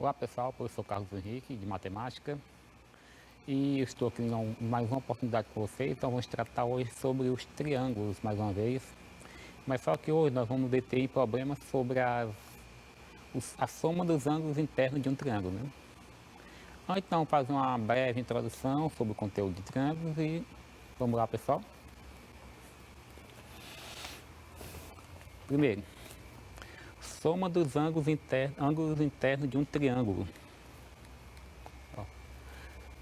Olá pessoal, professor Carlos Henrique de Matemática e estou aqui em mais uma oportunidade com vocês. Então vamos tratar hoje sobre os triângulos mais uma vez, mas só que hoje nós vamos deter em problemas sobre a soma dos ângulos internos de um triângulo, né? Então fazer uma breve introdução sobre o conteúdo de triângulos e vamos lá pessoal. Primeiro, soma dos ângulos internos de um triângulo.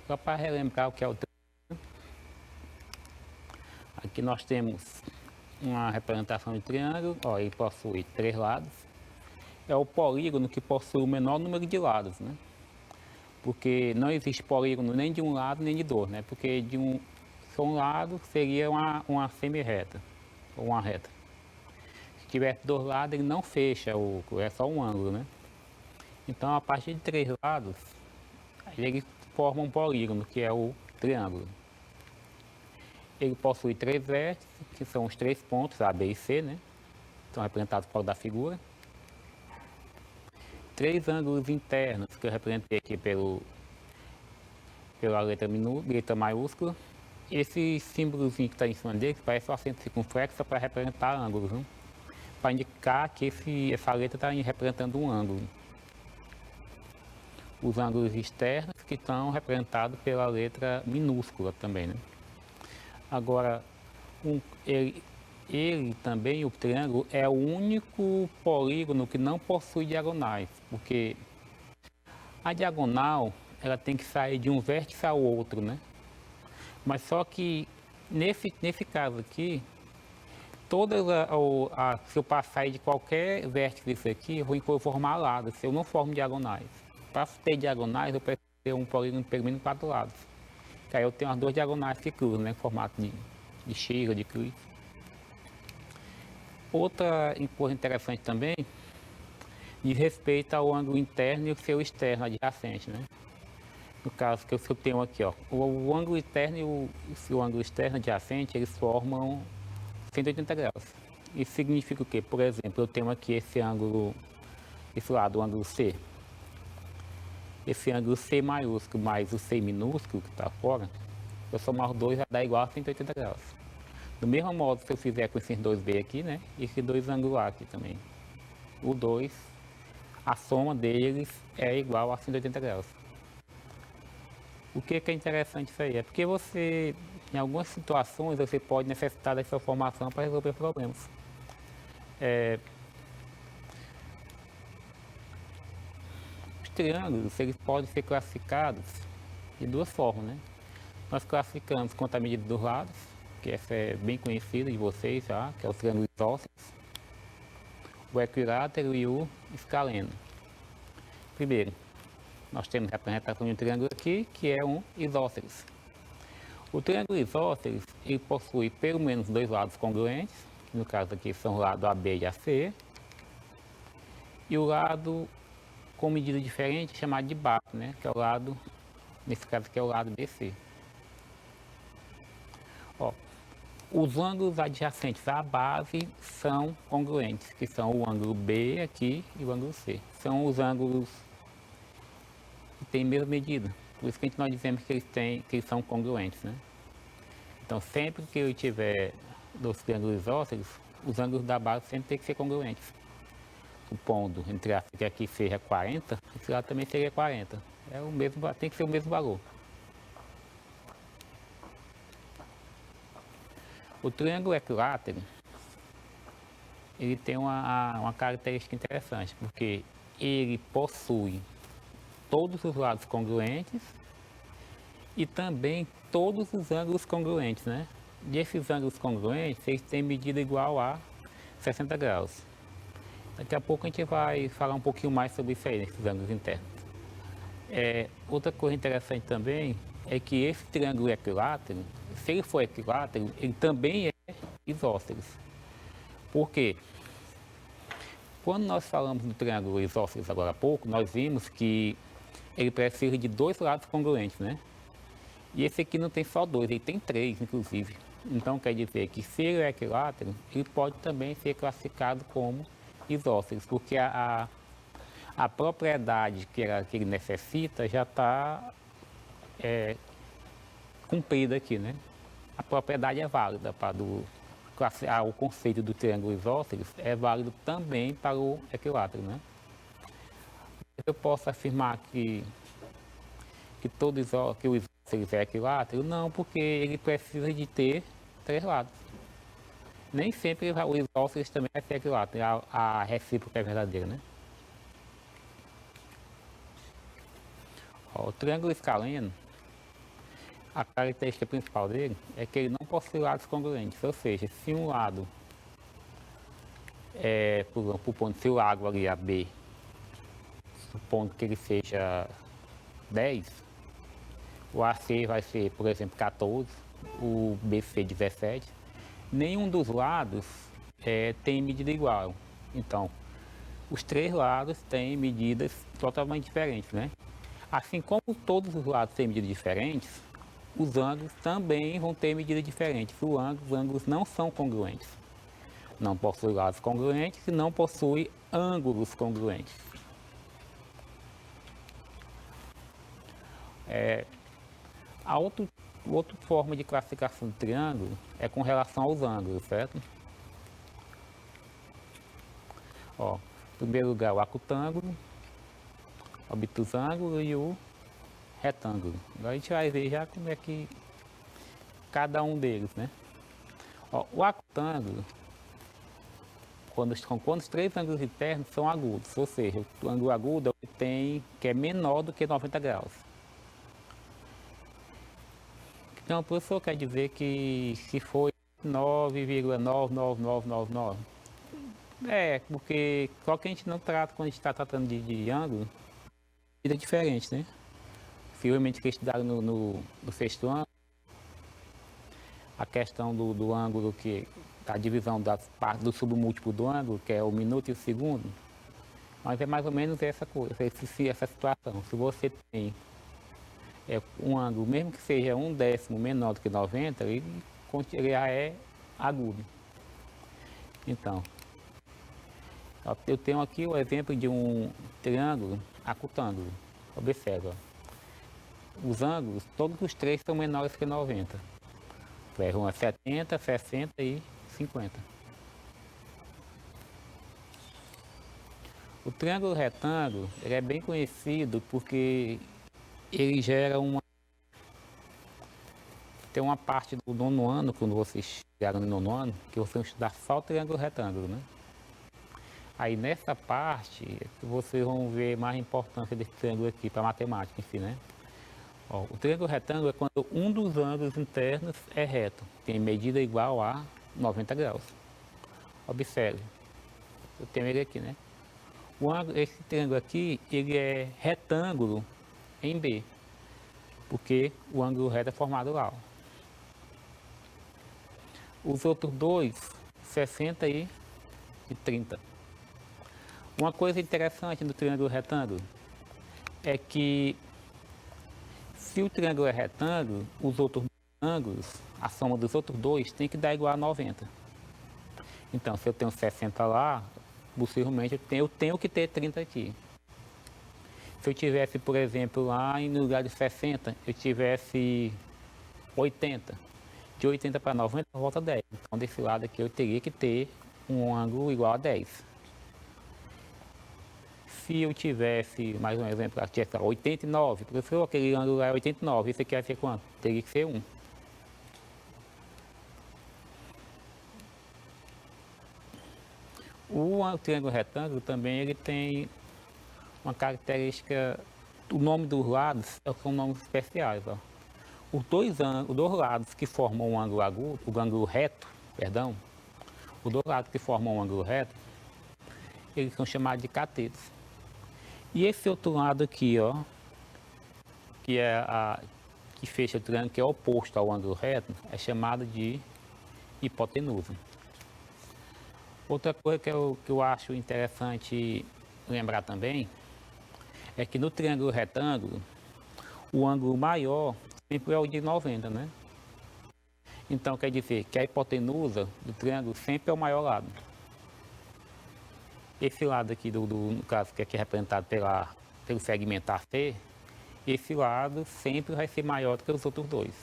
Só para relembrar o que é o triângulo, aqui nós temos uma representação de triângulo, ele possui 3 lados. É o polígono que possui o menor número de lados, né? Porque não existe polígono nem de um lado nem de dois, né? Porque só um lado seria uma semi-reta, ou uma reta. Se tivesse 2 lados, ele não fecha, é só um ângulo, né? Então, a partir de 3 lados, ele forma um polígono, que é o triângulo. Ele possui 3 vértices, que são os 3 pontos, A, B e C, né? São representados por da figura. 3 ângulos internos, que eu representei aqui pela letra maiúscula. Esse símbolozinho que está em cima dele, que parece um acento circunflexo, para representar ângulos, né? Para indicar que essa letra está representando um ângulo. Os ângulos externos, que estão representados pela letra minúscula também, né? Agora, ele também, o triângulo, é o único polígono que não possui diagonais, porque a diagonal ela tem que sair de um vértice ao outro, né? Mas só que nesse caso aqui, se eu passar de qualquer vértice disso aqui, eu vou formar lados, eu não formo diagonais. Para ter diagonais, eu preciso ter um polígono pelo menos 4 lados. Que aí eu tenho as 2 diagonais que cruzam, né? Em formato de xícara, de cruz. Outra coisa interessante também, diz respeito ao ângulo interno e o seu externo adjacente, né? No caso que eu tenho aqui, o ângulo interno e o ângulo externo adjacente, eles formam 180 graus. Isso significa o quê? Por exemplo, eu tenho aqui esse ângulo, esse lado, o ângulo C. Esse ângulo C maiúsculo mais o C minúsculo que está fora, eu somar os dois vai dar igual a 180 graus. Do mesmo modo, se eu fizer com esses 2B aqui, né? E esses 2 ângulos aqui também. O 2, a soma deles é igual a 180 graus. O que é interessante isso aí? É porque você, em algumas situações, você pode necessitar dessa formação para resolver problemas. Os triângulos, eles podem ser classificados de 2 formas, né? Nós classificamos quanto à medida dos lados, que essa é bem conhecida de vocês já, que é o triângulo isósceles, o equilátero e o escaleno. Primeiro, nós temos a representação de um triângulo aqui, que é um isósceles. O triângulo isósceles, ele possui pelo menos 2 lados congruentes, que no caso aqui são o lado AB e AC, e o lado com medida diferente chamado de baixo, né? Que é o lado, nesse caso aqui é o lado BC. Os ângulos adjacentes à base são congruentes, que são o ângulo B aqui e o ângulo C. São os ângulos que têm a mesma medida. Por isso que nós dizemos que eles são congruentes, né? Então, sempre que eu tiver 2 triângulos isósceles, os ângulos da base sempre tem que ser congruentes. Supondo, entre aspas, que aqui seja 40, esse lado também seria 40. Tem que ser o mesmo valor. O triângulo equilátero, ele tem uma característica interessante, porque ele possui todos os lados congruentes e também todos os ângulos congruentes, né? E esses ângulos congruentes, eles têm medida igual a 60 graus. Daqui a pouco a gente vai falar um pouquinho mais sobre isso aí, nesses ângulos internos. Outra coisa interessante também é que esse triângulo equilátero, se ele for equilátero, ele também é isósceles. Por quê? Quando nós falamos do triângulo isósceles agora há pouco, nós vimos que ele precisa de 2 lados congruentes, né? E esse aqui não tem só 2, ele tem 3, inclusive. Então quer dizer que se ele é equilátero, ele pode também ser classificado como isósceles, porque a a propriedade que ele necessita já está cumprida aqui, né? A propriedade é válida para o conceito do triângulo isósceles é válido também para o equilátero, né? Eu posso afirmar que que o isósceles é equilátero? Não, porque ele precisa de ter três lados. Nem sempre o isósceles também é equilátero, a recíproca é verdadeira, né? Ó, o triângulo escaleno, a característica principal dele é que ele não possui lados congruentes, ou seja, se um lado se o ângulo ali, a B, supondo que ele seja 10, o AC vai ser, por exemplo, 14, o BC 17, nenhum dos lados tem medida igual. Então, os três lados têm medidas totalmente diferentes, né? Assim como todos os lados têm medidas diferentes, os ângulos também vão ter medidas diferentes. Os ângulos não são congruentes. Não possui lados congruentes e não possui ângulos congruentes. Outra forma de classificação do triângulo é com relação aos ângulos, certo? Ó, em primeiro lugar, o acutângulo, o obtusângulo e o retângulo. Agora a gente vai ver já como é que cada um deles, né? Ó, o acutângulo, quando os três ângulos internos são agudos, ou seja, o ângulo agudo é o que é menor do que 90 graus. Então, o professor quer dizer que se for 9,99999, porque só que a gente não trata quando a gente está tratando de ângulo, é diferente, né? Possivelmente que estudaram no sexto ano, a questão do ângulo, a divisão das partes do submúltiplo do ângulo, que é o minuto e o segundo, mas é mais ou menos essa coisa, essa situação. Se você tem um ângulo, mesmo que seja 1/10 menor do que 90, ele já é agudo. Então, eu tenho aqui o exemplo de um triângulo acutângulo. Observa. Os ângulos, todos os três são menores que 90. Um é 70, 60 e 50. O triângulo retângulo ele é bem conhecido porque ele gera tem uma parte do nono ano, quando vocês chegaram no nono ano, que vocês vão estudar só o triângulo retângulo, né? Aí nessa parte, vocês vão ver mais a importância desse triângulo aqui para a matemática em si, né? Ó, o triângulo retângulo é quando um dos ângulos internos é reto, tem medida igual a 90 graus. Observe, eu tenho ele aqui, né? Esse triângulo aqui, ele é retângulo em B, porque o ângulo reto é formado lá. Os outros dois, 60 e 30. Uma coisa interessante no triângulo retângulo é que se o triângulo é retângulo, os outros ângulos, a soma dos outros dois tem que dar igual a 90. Então, se eu tenho 60 lá, possivelmente eu tenho que ter 30 aqui. Se eu tivesse, por exemplo, lá no lugar de 60, eu tivesse 80. De 80 para 90, volta 10. Então, desse lado aqui, eu teria que ter um ângulo igual a 10. Se eu tivesse, mais um exemplo, aqui 89, professor, aquele ângulo é 89, isso aqui vai ser quanto? Teria que ser 1. O triângulo retângulo também ele tem uma característica, o nome dos lados são nomes especiais. Ó. Os dois lados que formam um ângulo agudo, o ângulo reto, perdão, os dois lados que formam um ângulo reto, eles são chamados de catetos. E esse outro lado aqui, ó, que fecha o triângulo, que é oposto ao ângulo reto, é chamado de hipotenusa. Outra coisa que eu acho interessante lembrar também é que no triângulo retângulo, o ângulo maior sempre é o de 90, né? Então quer dizer que a hipotenusa do triângulo sempre é o maior lado. esse lado aqui, no caso, que aqui é representado pelo segmento AC, esse lado sempre vai ser maior do que os outros dois.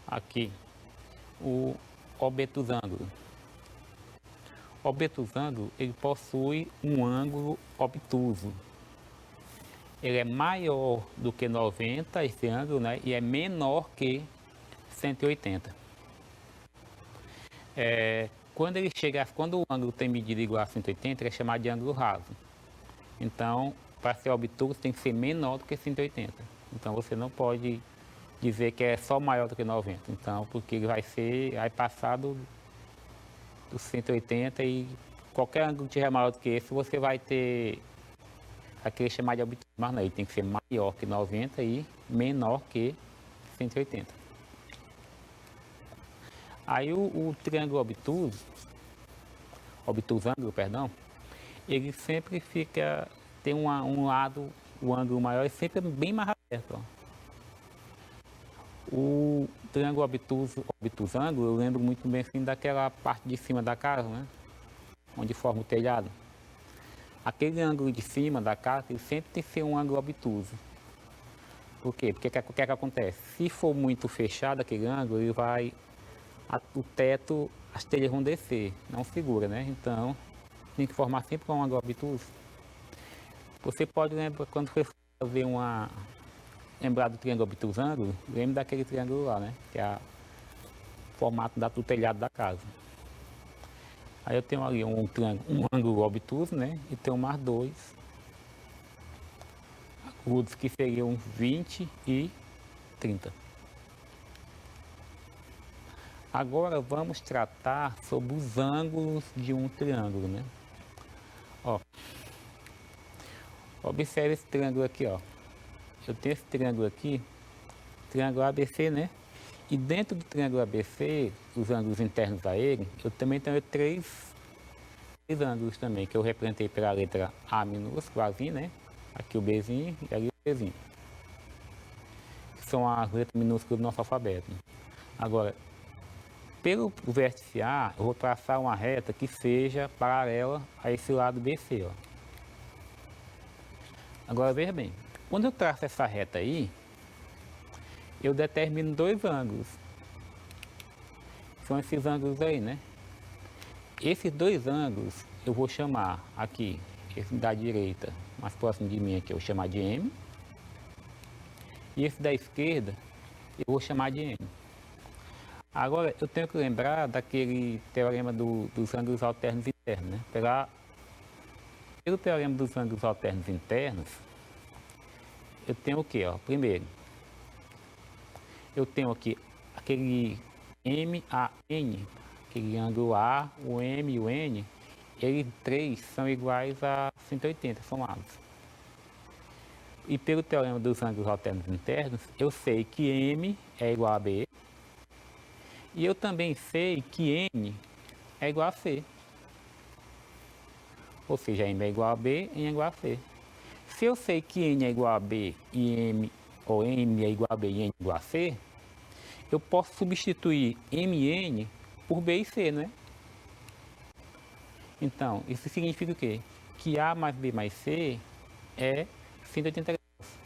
Aqui, o obtusângulo. O obtusângulo, ele possui um ângulo obtuso. Ele é maior do que 90, esse ângulo, né? E é menor que 180. Quando o ângulo tem medida igual a 180, ele é chamado de ângulo raso. Então, para ser obtuso, tem que ser menor do que 180. Então, você não pode dizer que é só maior do que 90. Então, porque ele vai passar dos 180 e qualquer ângulo que tiver maior do que esse, você vai ter aquele chamado de obtuso. Mas não, ele tem que ser maior que 90 e menor que 180. Aí o triângulo obtusângulo, perdão, ele sempre tem um lado, o ângulo maior é sempre bem mais aberto. Ó. O triângulo obtusângulo, eu lembro muito bem assim daquela parte de cima da casa, né? Onde forma o telhado. Aquele ângulo de cima da casa, ele sempre tem que ser um ângulo obtuso. Por quê? Porque o que acontece? Se for muito fechado aquele ângulo, o teto, as telhas vão descer, não segura, né? Então, tem que formar sempre um ângulo obtuso. Você pode lembrar, quando você fazer lembrar do triângulo obtusângulo, lembre daquele triângulo lá, né? Que é o formato do telhado da casa. Aí eu tenho ali um ângulo obtuso, né? E tenho mais dois agudos que seriam 20 e 30. Agora vamos tratar sobre os ângulos de um triângulo, né? Ó, observe esse triângulo aqui, ó. Eu tenho esse triângulo aqui, triângulo ABC, né? E dentro do triângulo ABC, os ângulos internos a ele, eu também tenho três ângulos também, que eu representei pela letra A minúscula, Azinho, né? Aqui o Bzinho e ali o Bzinho. Que são as letras minúsculas do nosso alfabeto. Agora, pelo vértice A, eu vou traçar uma reta que seja paralela a esse lado BC, ó. Agora veja bem, quando eu traço essa reta aí, eu determino dois ângulos. São esses ângulos aí, né? Esses dois ângulos eu vou chamar aqui, esse da direita, mais próximo de mim aqui, eu vou chamar de M. E esse da esquerda, eu vou chamar de N. Agora, eu tenho que lembrar daquele teorema dos ângulos alternos internos, né? Pelo teorema dos ângulos alternos internos, eu tenho o quê? Ó? Primeiro, eu tenho aqui aquele MAN, aquele ângulo A, o M e o N, eles três são iguais a 180 somados. E pelo teorema dos ângulos alternos internos, eu sei que M é igual a B, e eu também sei que N é igual a C. Ou seja, M é igual a B, N é igual a C. Se eu sei que N é igual a B e M é igual a B e N é igual a C, eu posso substituir MN por B e C, né? Então, isso significa o quê? Que A mais B mais C é 180 graus.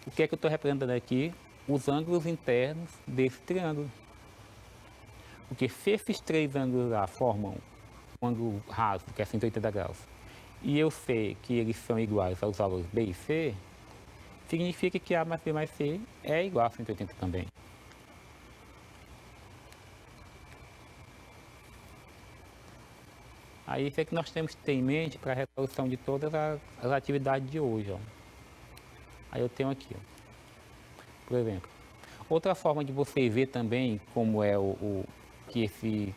O que é que eu estou representando aqui? Os ângulos internos desse triângulo. Porque se esses três ângulos lá formam um ângulo raso, que é 180 graus, e eu sei que eles são iguais aos valores B e C, significa que A mais B mais C é igual a 180 também. Aí isso é que nós temos que ter em mente para a resolução de todas as atividades de hoje. Ó. Aí eu tenho aqui, ó. Por exemplo. Outra forma de você ver também como é que esses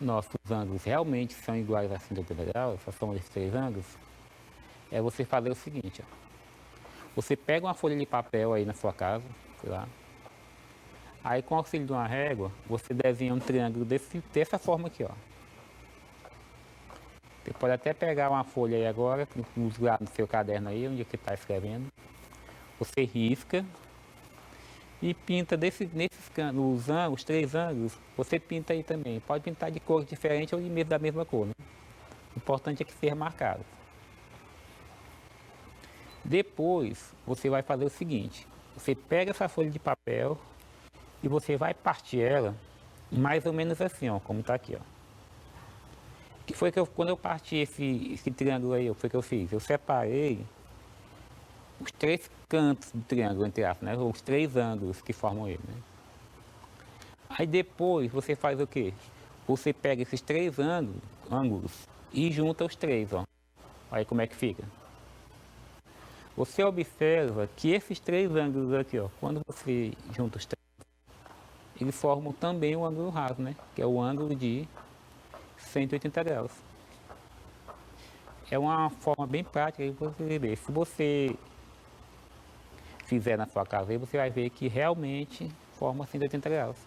nossos ângulos realmente são iguais a 180 graus, a soma desses três ângulos, é você fazer o seguinte, ó. Você pega uma folha de papel aí na sua casa, sei lá, aí com o auxílio de uma régua, você desenha um triângulo dessa forma aqui, ó. Você pode até pegar uma folha aí agora, lá no seu caderno aí, onde você está escrevendo. Você risca E pinta os três ângulos, você pinta aí também. Pode pintar de cor diferente ou de mesmo da mesma cor, né? O importante é que seja marcado. Depois, você vai fazer o seguinte. Você pega essa folha de papel e você vai partir ela mais ou menos assim, ó, como está aqui, ó. Que foi que quando eu parti esse triângulo aí, foi que eu fiz? Eu separei os três cantos do triângulo, entre aspas, né? Os três ângulos que formam ele, né? Aí depois você faz o quê? Você pega esses três ângulos e junta os três, ó. Aí como é que fica? Você observa que esses três ângulos aqui, ó, quando você junta os três, eles formam também um ângulo raso, né? Que é o ângulo de 180 graus. É uma forma bem prática de você ver. Se você fizer na sua casa, aí você vai ver que realmente forma 180 graus.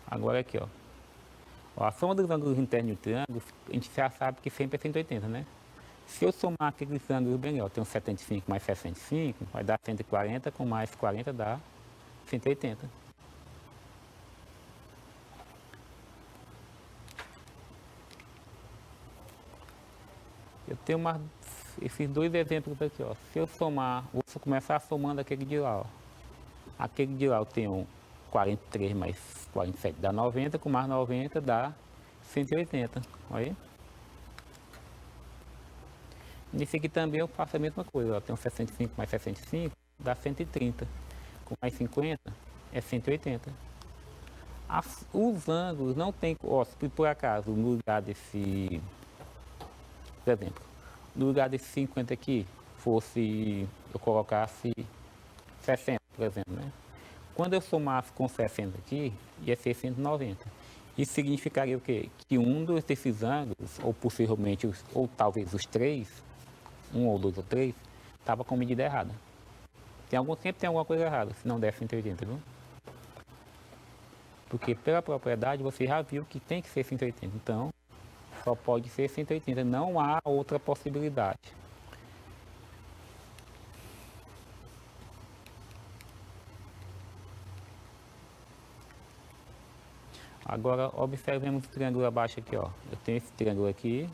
Agora aqui, ó. A soma dos ângulos internos do triângulo, a gente já sabe que sempre é 180, né? Se eu somar aqueles ângulos bem, ó, tem um 75 mais 65, vai dar 140, com mais 40 dá 180. Eu tenho esses dois exemplos aqui, ó. Se eu somar, vou começar somando aquele de lá, ó. Aquele de lá eu tenho 43 mais 47 dá 90, com mais 90 dá 180. Olha aí. Nesse aqui também eu faço a mesma coisa, ó. Tenho 65 mais 65 dá 130. Com mais 50 é 180. Os ângulos não tem, ó, se por acaso no lugar desse, por exemplo, no lugar desse 50 aqui fosse, eu colocasse 60, por exemplo, né? Quando eu somasse com 60 aqui, ia ser 190. Isso significaria o quê? Que um desses ângulos, ou possivelmente, ou talvez os três, um ou dois ou três, estava com medida errada. Sempre tem alguma coisa errada, se não der 180, viu? Porque pela propriedade você já viu que tem que ser 180, então só pode ser 180, não há outra possibilidade. Agora observemos o triângulo abaixo aqui, ó. Eu tenho esse triângulo aqui.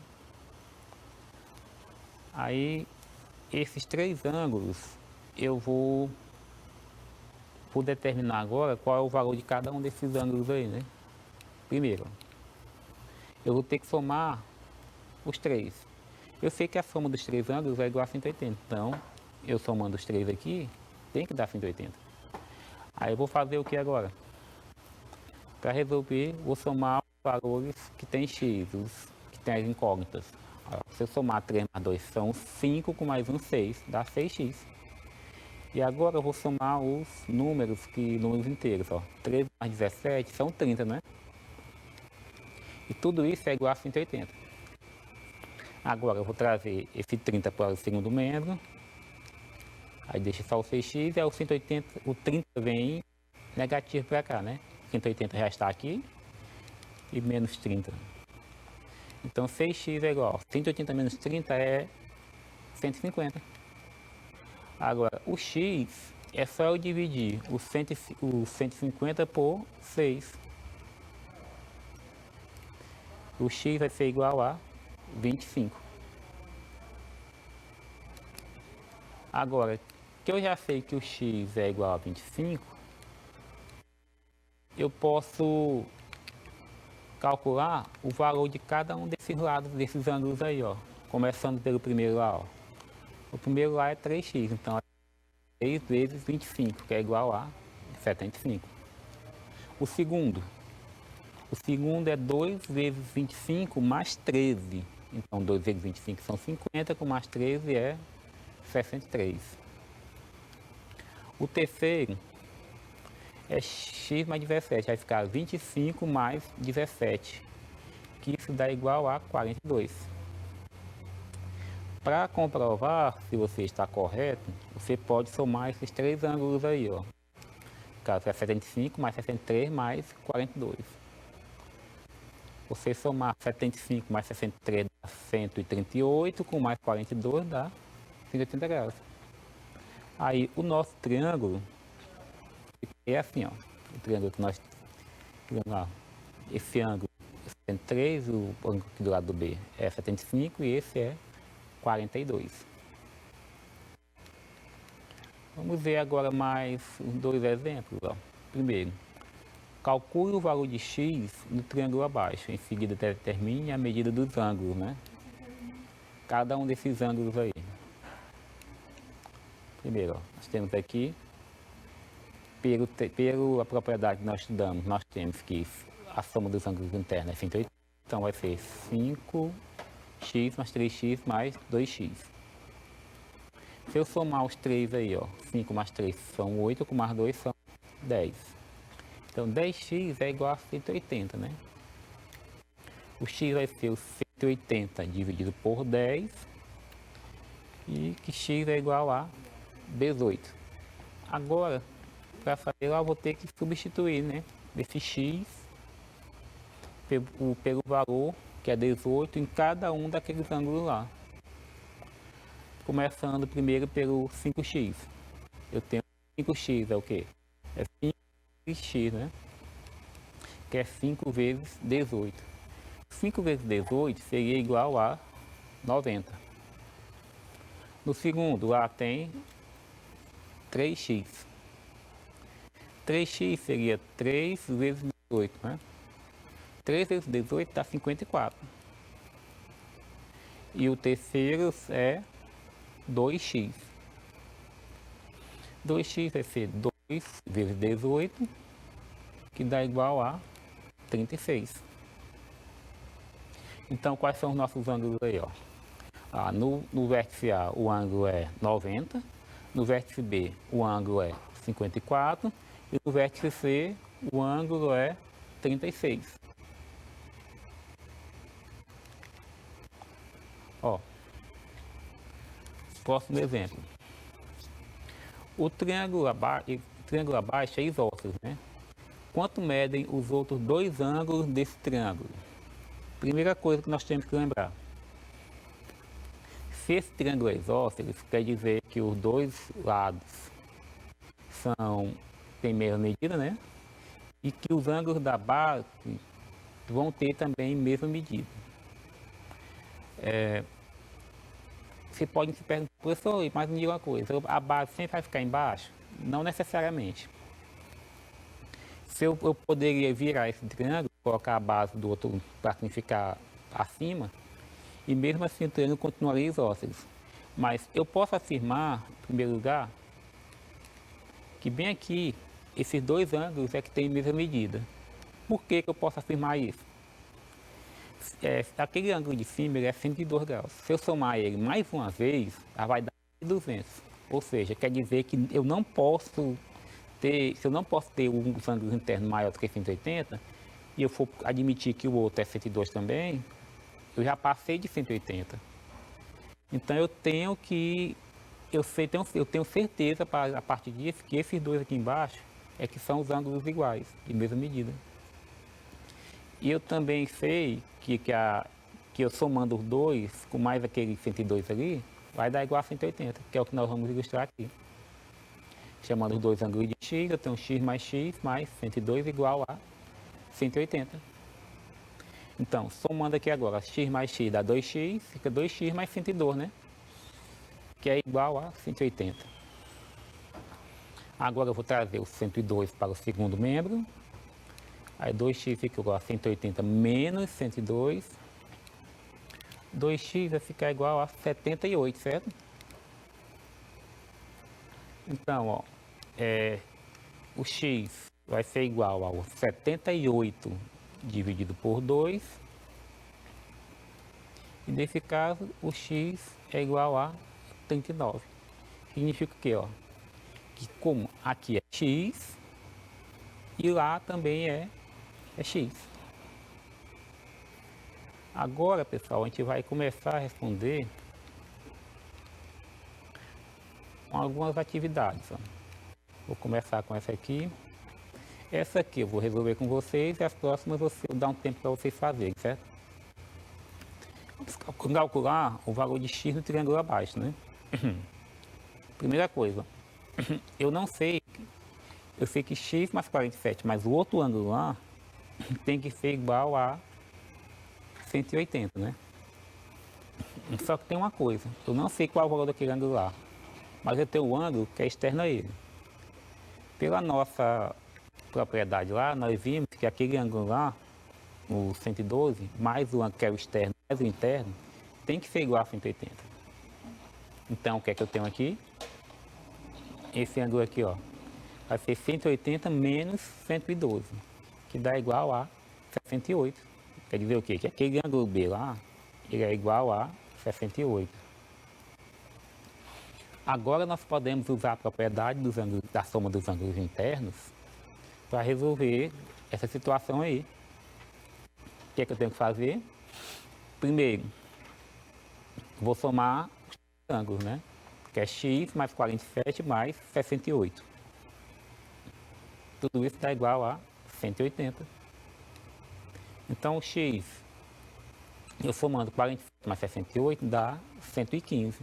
Aí esses três ângulos eu vou determinar agora qual é o valor de cada um desses ângulos aí, né? Primeiro, eu vou ter que somar os três. Eu sei que a soma dos três ângulos é igual a 180, então eu somando os três aqui, tem que dar 180. Aí eu vou fazer o que agora? Para resolver, vou somar os valores que tem x, os que tem as incógnitas. Se eu somar 3 mais 2 são 5, com mais 1, 6, dá 6x. E agora eu vou somar os números inteiros, ó. 13 mais 17 são 30, né? E tudo isso é igual a 180. Agora eu vou trazer esse 30 para o segundo membro. Aí deixa só o 6x e aí o 180, o 30 vem negativo para cá, né? 180 já está aqui e menos 30. Então 6x é igual, 180 menos 30 é 150. Agora o x é só eu dividir o 150 por 6. O x vai ser igual a 25. Agora, que eu já sei que o x é igual a 25, eu posso calcular o valor de cada um desses lados, desses ângulos aí, ó. Começando pelo primeiro lá, ó. O primeiro lá é 3x, então é 3 vezes 25, que é igual a 75. O segundo é 2 vezes 25 mais 13. Então 2 vezes 25 são 50, com mais 13 é 63. O terceiro é x mais 17, vai ficar 25 mais 17, que isso dá igual a 42. Para comprovar se você está correto, você pode somar esses três ângulos aí, ó. No caso é 75 mais 63 mais 42. Você somar 75 mais 63 dá 138, com mais 42 dá 180 graus. Aí o nosso triângulo é assim, ó. O triângulo que nós temos lá. Esse ângulo é 73, o ângulo aqui do lado do B é 75 e esse é 42. Vamos ver agora mais dois exemplos, ó. Primeiro, calcule o valor de x no triângulo abaixo. Em seguida, determine a medida dos ângulos, né? Cada um desses ângulos aí. Primeiro, ó, nós temos aqui, pela propriedade que nós estudamos, nós temos que a soma dos ângulos internos é 180, então vai ser 5x mais 3x mais 2x. Se eu somar os três aí, ó, 5 mais 3 são 8, com mais 2 são 10. Então 10x é igual a 180, né? O x vai ser o 180 dividido por 10 e que x é igual a 18. Agora, para fazer lá, eu vou ter que substituir, né? Esse x pelo valor, que é 18, em cada um daqueles ângulos lá. Começando primeiro pelo 5x. Eu tenho 5x, é o quê? É 5x, né? Que é 5 vezes 18. 5 vezes 18 seria igual a 90. No segundo, lá tem 3x. 3x seria 3 vezes 18, né? 3 vezes 18 dá 54. E o terceiro é 2x. 2x vai ser 2 vezes 18, que dá igual a 36. Então, quais são os nossos ângulos aí, ó? No vértice A, o ângulo é 90. No vértice B, o ângulo é 54. E no vértice C, o ângulo é 36. Ó, próximo exemplo. O triângulo abaixo é isósceles, né? Quanto medem os outros dois ângulos desse triângulo? Primeira coisa que nós temos que lembrar. Se esse triângulo é isósceles, quer dizer que os dois lados têm a mesma medida, né? E que os ângulos da base vão ter também a mesma medida. Você pode se perguntar, professor, mas me diga uma coisa, a base sempre vai ficar embaixo? Não necessariamente. Eu poderia virar esse triângulo, colocar a base do outro para ficar acima, e mesmo assim o triângulo continuaria isósceles. Mas eu posso afirmar, em primeiro lugar, que bem aqui, esses dois ângulos é que têm a mesma medida. Por que eu posso afirmar isso? Aquele ângulo de cima ele é 102 graus. Se eu somar ele mais uma vez, vai dar 200. Ou seja, quer dizer que eu não posso ter, se eu não posso ter um ângulo interno maior do que 180, e eu for admitir que o outro é 102 também, eu já passei de 180. Então eu tenho certeza a partir disso que esses dois aqui embaixo é que são os ângulos iguais, de mesma medida. E eu também sei que eu somando os dois, com mais aquele 102 ali, vai dar igual a 180, que é o que nós vamos ilustrar aqui. Chamando os dois ângulos de x, eu tenho x mais 102 igual a 180. Então, somando aqui agora, x mais x dá 2x, fica 2x mais 102, né? Que é igual a 180. Agora eu vou trazer o 102 para o segundo membro. Aí 2x fica igual a 180 menos 102. 2x vai ficar igual a 78, certo? Então, ó, o x vai ser igual ao 78 dividido por 2. E nesse caso, o x é igual a 39. Significa o quê, ó? Que como aqui é x e lá também é x. Agora, pessoal, a gente vai começar a responder algumas atividades. Ó. Vou começar com essa aqui. Essa aqui eu vou resolver com vocês e as próximas eu vou dar um tempo para vocês fazerem, certo? Vamos calcular o valor de x no triângulo abaixo, né? Primeira coisa, eu não sei, eu sei que x mais 47, mas o outro ângulo lá tem que ser igual a 180, né? Só que tem uma coisa, eu não sei qual é o valor daquele ângulo lá, mas eu tenho o ângulo que é externo a ele. Pela nossa propriedade lá, nós vimos que aquele ângulo lá, o 112, mais o ângulo que é o externo, mais o interno, tem que ser igual a 180. Então, o que é que eu tenho aqui? Esse ângulo aqui, ó, vai ser 180 menos 112, que dá igual a 68. Quer dizer o quê? Que aquele ângulo B lá, ele é igual a 68. Agora nós podemos usar a propriedade dos ângulos, da soma dos ângulos internos para resolver essa situação aí. O que é que eu tenho que fazer? Primeiro, vou somar os ângulos, né? Que é x mais 47 mais 68. Tudo isso dá igual a 180. Então, o x, eu somando 47 mais 68, dá 115.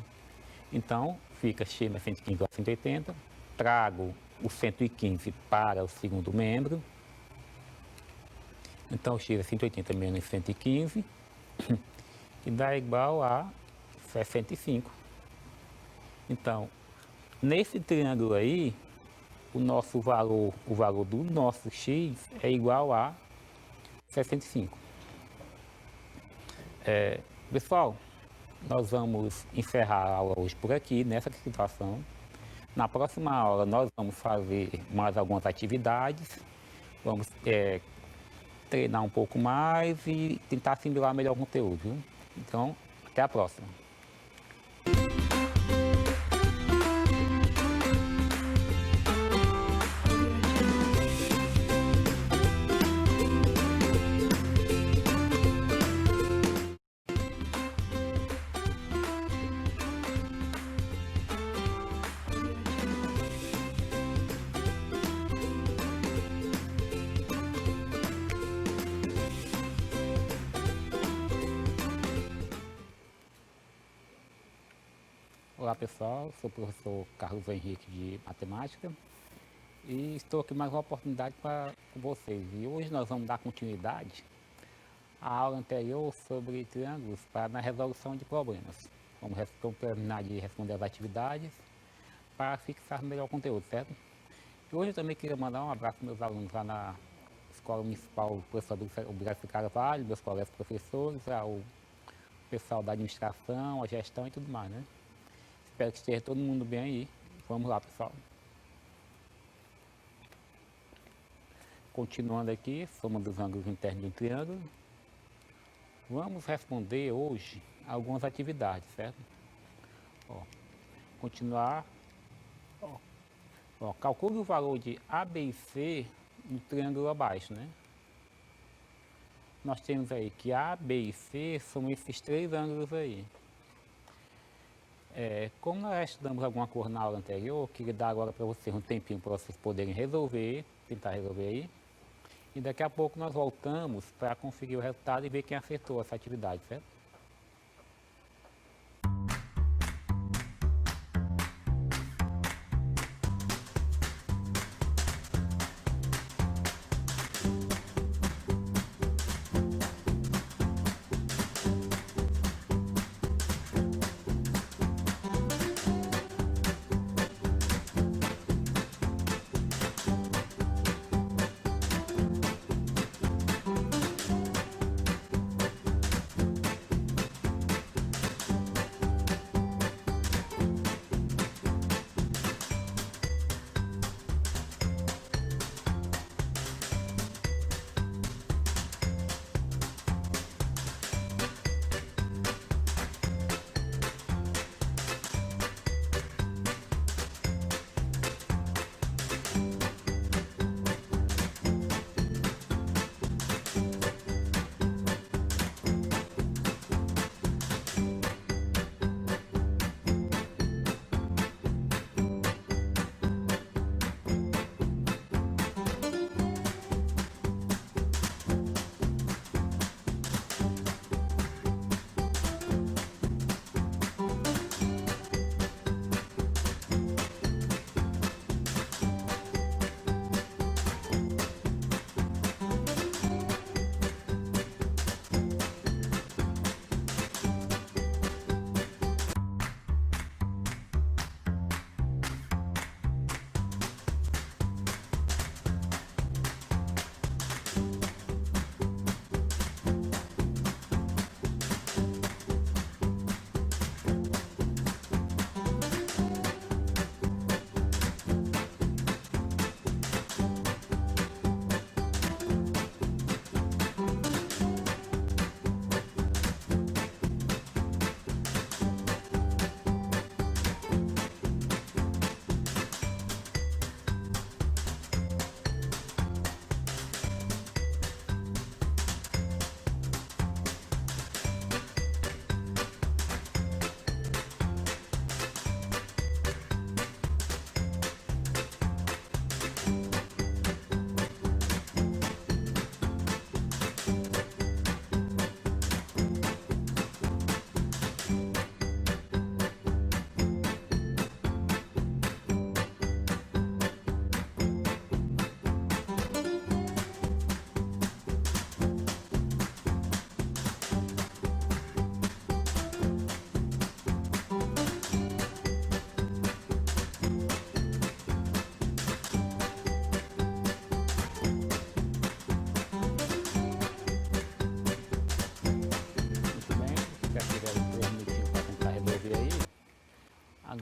Então, fica x mais 115 igual a 180. Trago o 115 para o segundo membro. Então, x é 180 menos 115, que dá igual a 65. Então, nesse triângulo aí, o valor do nosso x é igual a 65. Pessoal, nós vamos encerrar a aula hoje por aqui, nessa situação. Na próxima aula, nós vamos fazer mais algumas atividades, vamos treinar um pouco mais e tentar assimilar melhor o conteúdo, viu? Então, até a próxima. Olá pessoal, sou o professor Carlos Henrique de Matemática e estou aqui mais uma oportunidade com vocês. E hoje nós vamos dar continuidade à aula anterior sobre triângulos na resolução de problemas. Vamos terminar de responder as atividades para fixar melhor o conteúdo, certo? E hoje eu também queria mandar um abraço para meus alunos lá na Escola Municipal Professor Obrácio Carvalho, meus colegas professores, ao pessoal da administração, a gestão e tudo mais, né? Espero que esteja todo mundo bem aí. Vamos lá, pessoal. Continuando aqui, soma dos ângulos internos de um triângulo. Vamos responder hoje algumas atividades, certo? Continuar. Calcule o valor de A, B e C no triângulo abaixo, né? Nós temos aí que A, B e C são esses três ângulos aí. Como nós estudamos alguma coisa na aula anterior, eu queria dar agora para vocês um tempinho para vocês poderem resolver, tentar resolver aí. E daqui a pouco nós voltamos para conseguir o resultado e ver quem acertou essa atividade, certo?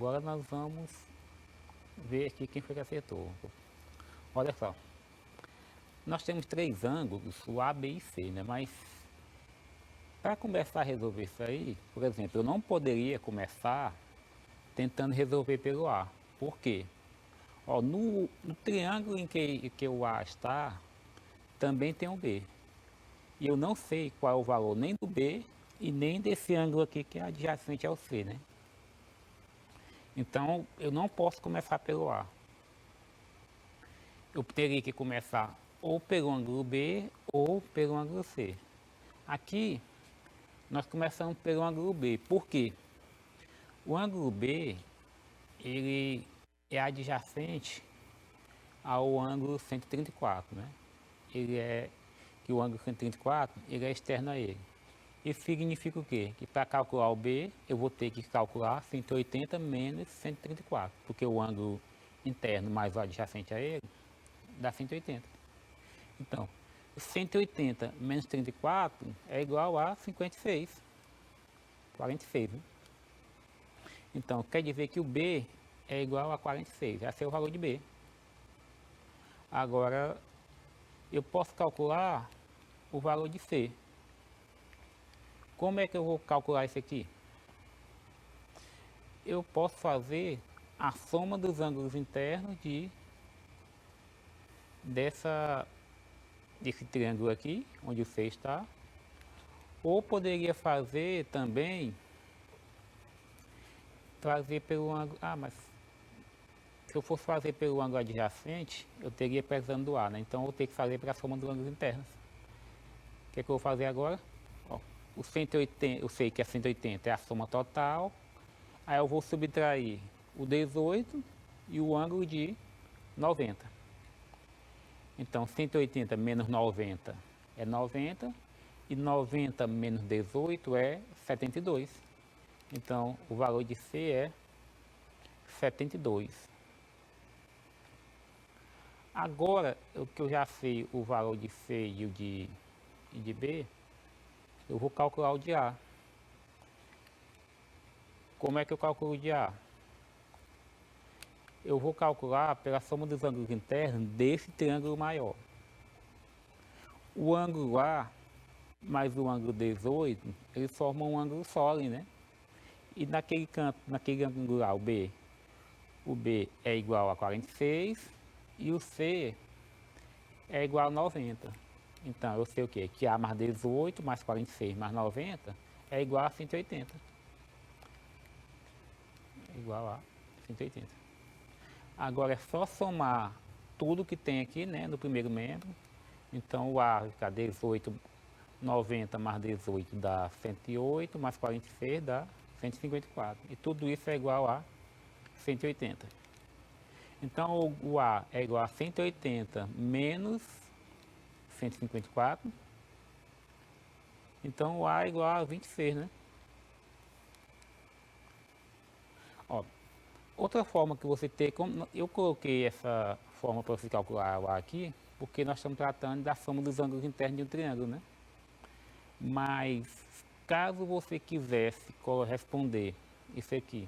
Agora nós vamos ver aqui quem foi que acertou. Olha só, nós temos três ângulos, o A, B e C, né? Mas para começar a resolver isso aí, por exemplo, eu não poderia começar tentando resolver pelo A. Por quê? Ó, no triângulo em que o A está, também tem o B. E eu não sei qual é o valor nem do B e nem desse ângulo aqui que é adjacente ao C, né? Então, eu não posso começar pelo A. Eu teria que começar ou pelo ângulo B ou pelo ângulo C. Aqui, nós começamos pelo ângulo B. Por quê? O ângulo B, ele é adjacente ao ângulo 134, né? Ele é que o ângulo 134, ele é externo a ele. Isso significa o quê? Que para calcular o B, eu vou ter que calcular 180 menos 134, porque o ângulo interno mais o adjacente a ele dá 180. Então, 180 menos 34 é igual a 56, 46, né? Então, quer dizer que o B é igual a 46, esse é o valor de B. Agora, eu posso calcular o valor de C. Como é que eu vou calcular isso aqui? Eu posso fazer a soma dos ângulos internos desse triângulo aqui, onde o C está. Ou poderia fazer também, trazer pelo ângulo... mas se eu fosse fazer pelo ângulo adjacente, eu teria precisando do A, né? Então eu vou ter que fazer para a soma dos ângulos internos. O que é que eu vou fazer agora? Ó, o 180, eu sei que é 180 é a soma total. Aí eu vou subtrair o 18 e o ângulo de 90. Então 180 menos 90 é 90 e 90 menos 18 é 72. Então o valor de C é 72. Agora que eu já sei o valor de C e o de B, eu vou calcular o de A. Como é que eu calculo o de A? Eu vou calcular pela soma dos ângulos internos desse triângulo maior. O ângulo A mais o ângulo 18, eles formam um ângulo sólido, né? E naquele canto, naquele ângulo A, o B é igual a 46 e o C é igual a 90. Então, eu sei o quê? Que A mais 18 mais 46 mais 90 é igual a 180. Igual a 180. Agora é só somar tudo que tem aqui, né, no primeiro membro. Então o A fica 18, 90 mais 18 dá 108, mais 46 dá 154. E tudo isso é igual a 180. Então o A é igual a 180 menos 154. Então o A é igual a 26, né? Ó, outra forma que você tem, como eu coloquei essa forma para você calcular o A aqui, porque nós estamos tratando da soma dos ângulos internos de um triângulo, né? Mas caso você quisesse responder isso aqui,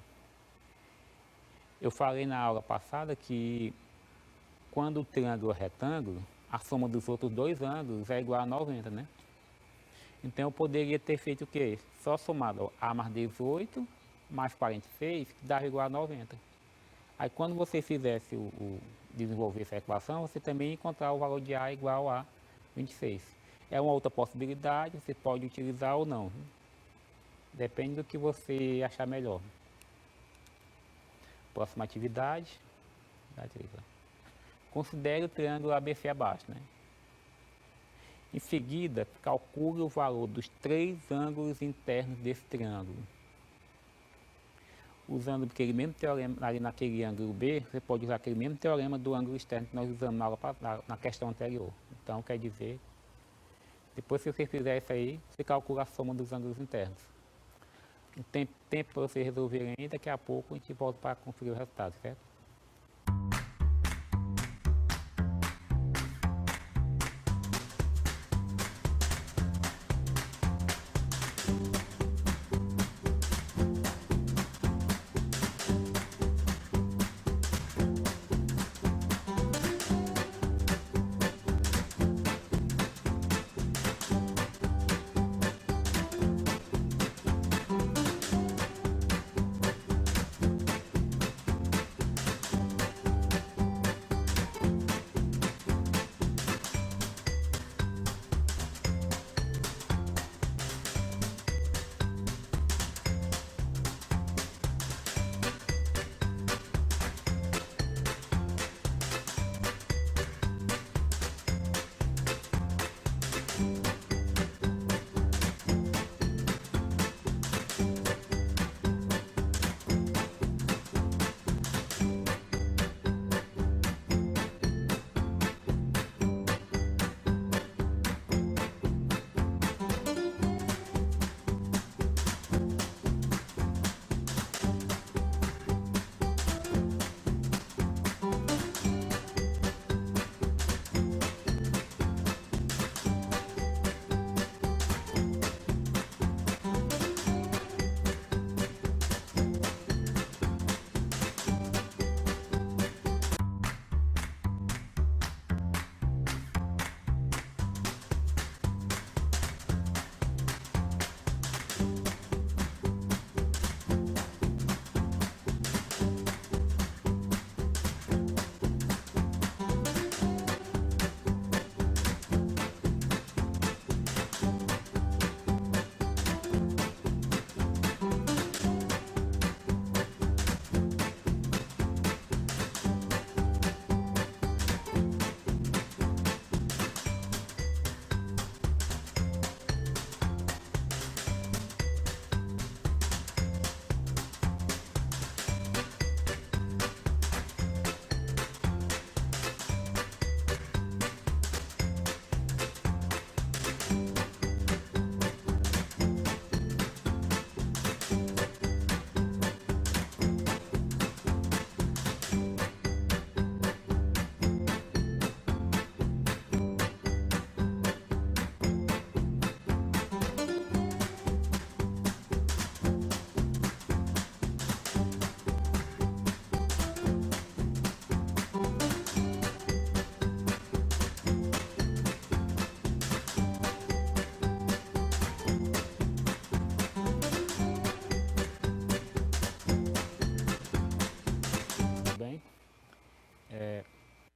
eu falei na aula passada que quando o triângulo é retângulo, a soma dos outros dois ângulos é igual a 90, né? Então eu poderia ter feito o quê? Só somado A mais 18 mais 46, que dá igual a 90. Aí quando você fizesse desenvolver essa equação, você também ia encontrar o valor de A igual a 26. É uma outra possibilidade, você pode utilizar ou não. Depende do que você achar melhor. Próxima atividade. Considere o triângulo ABC abaixo, né? Em seguida, calcule o valor dos três ângulos internos desse triângulo. Usando aquele mesmo teorema, ali naquele ângulo B, você pode usar aquele mesmo teorema do ângulo externo que nós usamos na questão anterior. Então, quer dizer, depois que você fizer isso aí, você calcula a soma dos ângulos internos. Não tem tempo para você resolver ainda, daqui a pouco a gente volta para conferir o resultado, certo?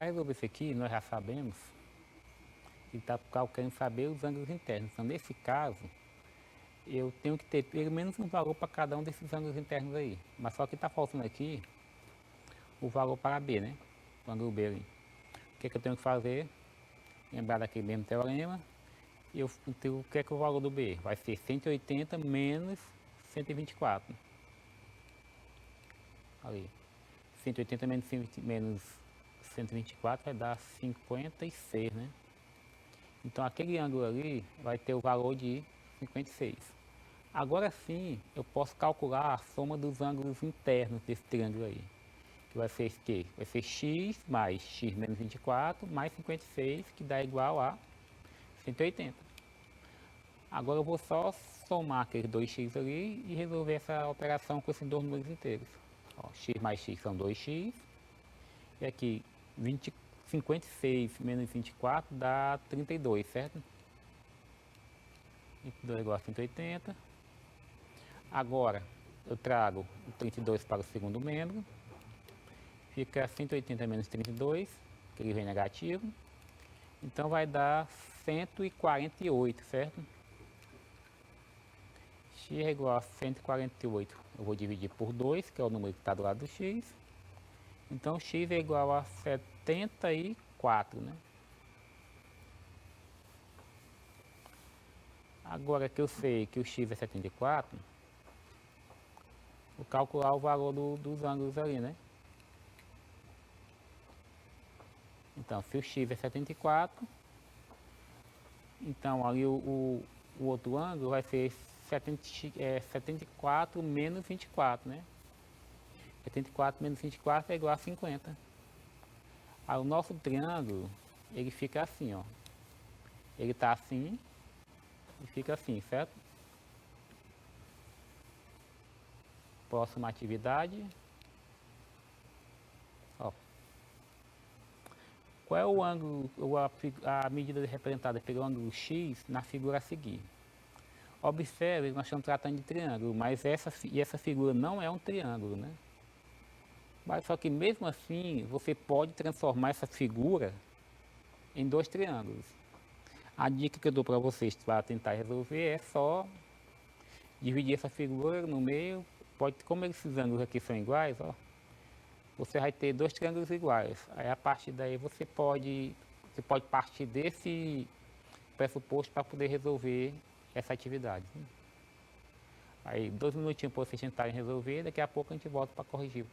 resolver isso aqui, nós já sabemos, ele está querendo saber os ângulos internos. Então, nesse caso, eu tenho que ter pelo menos um valor para cada um desses ângulos internos aí. Mas só que está faltando aqui o valor para B, né? O ângulo B ali. O que é que eu tenho que fazer? Lembrar daquele mesmo teorema. O que é que o valor do B? Vai ser 180 menos 124. Ali. 180 menos 124 vai dar 56, né? Então aquele ângulo ali vai ter o valor de 56. Agora sim, eu posso calcular a soma dos ângulos internos desse triângulo aí. Que vai ser esse quê? Vai ser x mais x menos 24 mais 56, que dá igual a 180. Agora eu vou só somar aqueles 2x ali e resolver essa operação com esses dois números inteiros. Ó, x mais x são 2x. E aqui 56 menos 24 dá 32, certo? 22 igual a 180. Agora eu trago o 32 para o segundo membro. Fica 180 menos 32, que ele vem negativo. Então vai dar 148, certo? X é igual a 148. Eu vou dividir por 2, que é o número que está do lado do x. Então x é igual a 74, né? Agora que eu sei que o x é 74, vou calcular o valor dos ângulos ali, né? Então, se o x é 74, então ali o outro ângulo vai ser 74 menos 24, né? 74 menos 24 é igual a 50. Aí o nosso triângulo, ele fica assim, ó. Ele está assim e fica assim, certo? Próxima atividade. Ó. Qual é o ângulo, ou a medida representada pelo ângulo x na figura a seguir? Observe que nós estamos tratando de triângulo, mas essa figura não é um triângulo, né? Mas só que mesmo assim, você pode transformar essa figura em dois triângulos. A dica que eu dou para vocês para tentar resolver é só dividir essa figura no meio. Como esses ângulos aqui são iguais, ó, você vai ter dois triângulos iguais. Aí a partir daí você pode partir desse pressuposto para poder resolver essa atividade. Aí 2 minutinhos para vocês tentarem resolver, daqui a pouco a gente volta para corrigir.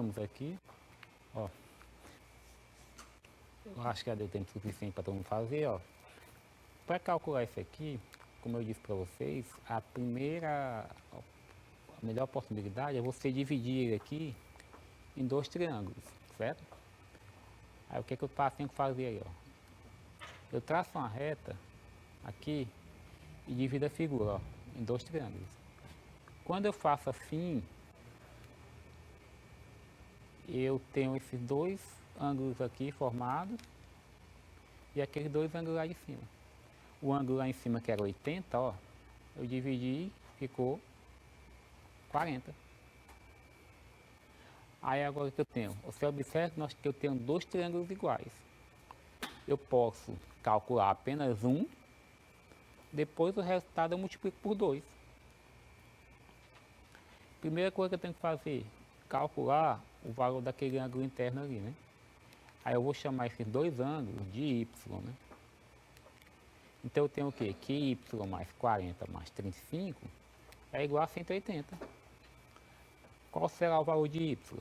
calculamos aqui, ó. Eu acho que já deu tempo suficiente para todo mundo fazer, ó. Para calcular isso aqui, como eu disse para vocês, a melhor possibilidade é você dividir ele aqui em dois triângulos, certo? Aí o que eu tenho que fazer aí, ó? Eu traço uma reta aqui e divido a figura, ó, em dois triângulos. Quando eu faço assim, eu tenho esses dois ângulos aqui formados e aqueles dois ângulos lá de cima. O ângulo lá em cima, que era 80, ó, eu dividi, ficou 40. Aí agora que eu tenho, você observa que eu tenho dois triângulos iguais. Eu posso calcular apenas um, depois o resultado eu multiplico por 2. Primeira coisa que eu tenho que fazer, calcular o valor daquele ângulo interno ali, né? Aí eu vou chamar esses dois ângulos de y, né? Então eu tenho o quê? Que y mais 40 mais 35 é igual a 180. Qual será o valor de y?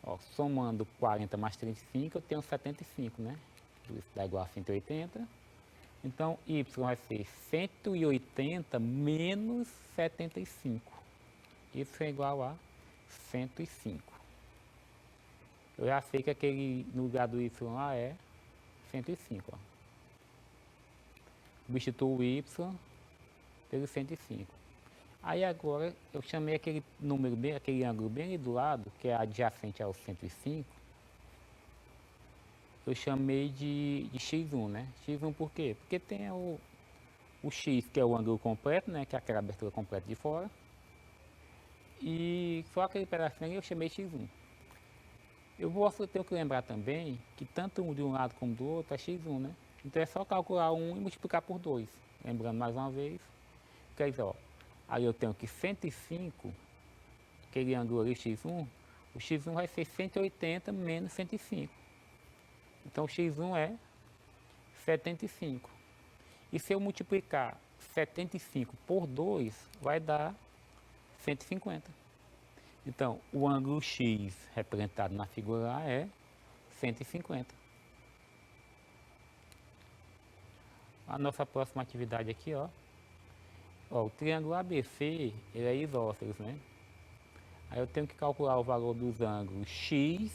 Ó, somando 40 mais 35, eu tenho 75, né? Isso dá igual a 180. Então, y vai ser 180 menos 75. Isso é igual a 105. Eu já sei que aquele no lugar do y lá é 105. Ó. Substituo o y pelo 105. Aí agora eu chamei aquele número bem, aquele ângulo bem ali do lado, que é adjacente ao 105, eu chamei de x1, né? x1 por quê? Porque tem o x, que é o ângulo completo, né? Que é aquela abertura completa de fora. E só aquele pedacinho ali eu chamei x1. Tenho que lembrar também que tanto um de um lado como do outro é x1, né? Então é só calcular 1 e multiplicar por 2. Lembrando mais uma vez, quer dizer, ó, aí eu tenho que 105, aquele ângulo ali x1, o x1 vai ser 180 menos 105. Então o x1 é 75. E se eu multiplicar 75 por 2, vai dar 150. Então o ângulo x representado na figura lá é 150. A nossa próxima atividade aqui, ó. Ó, o triângulo ABC, ele é isósceles, né? Aí eu tenho que calcular o valor dos ângulos x,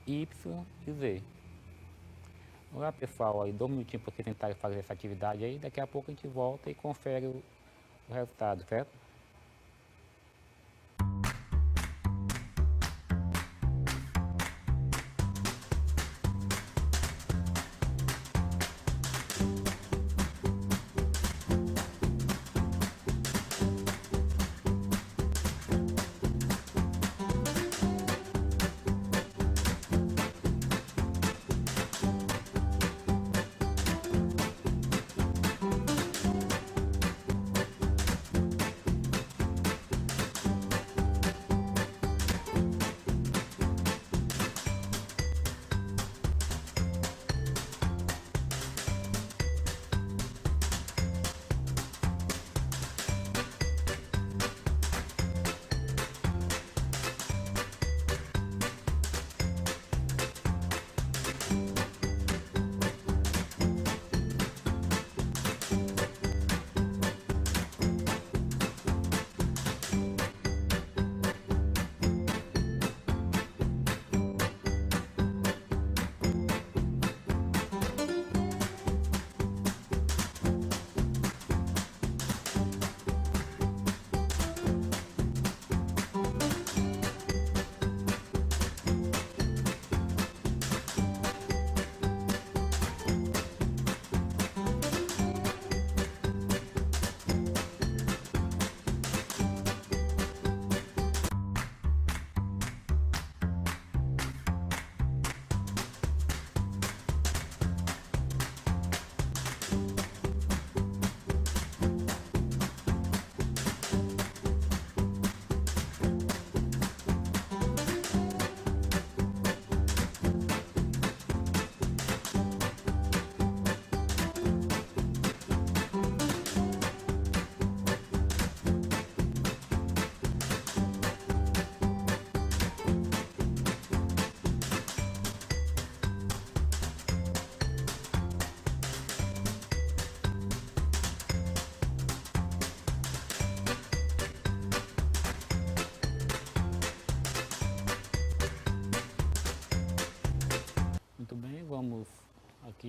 y e z. Vamos lá, pessoal, aí 2 minutinhos para vocês tentarem fazer essa atividade aí. Daqui a pouco a gente volta e confere o resultado, certo?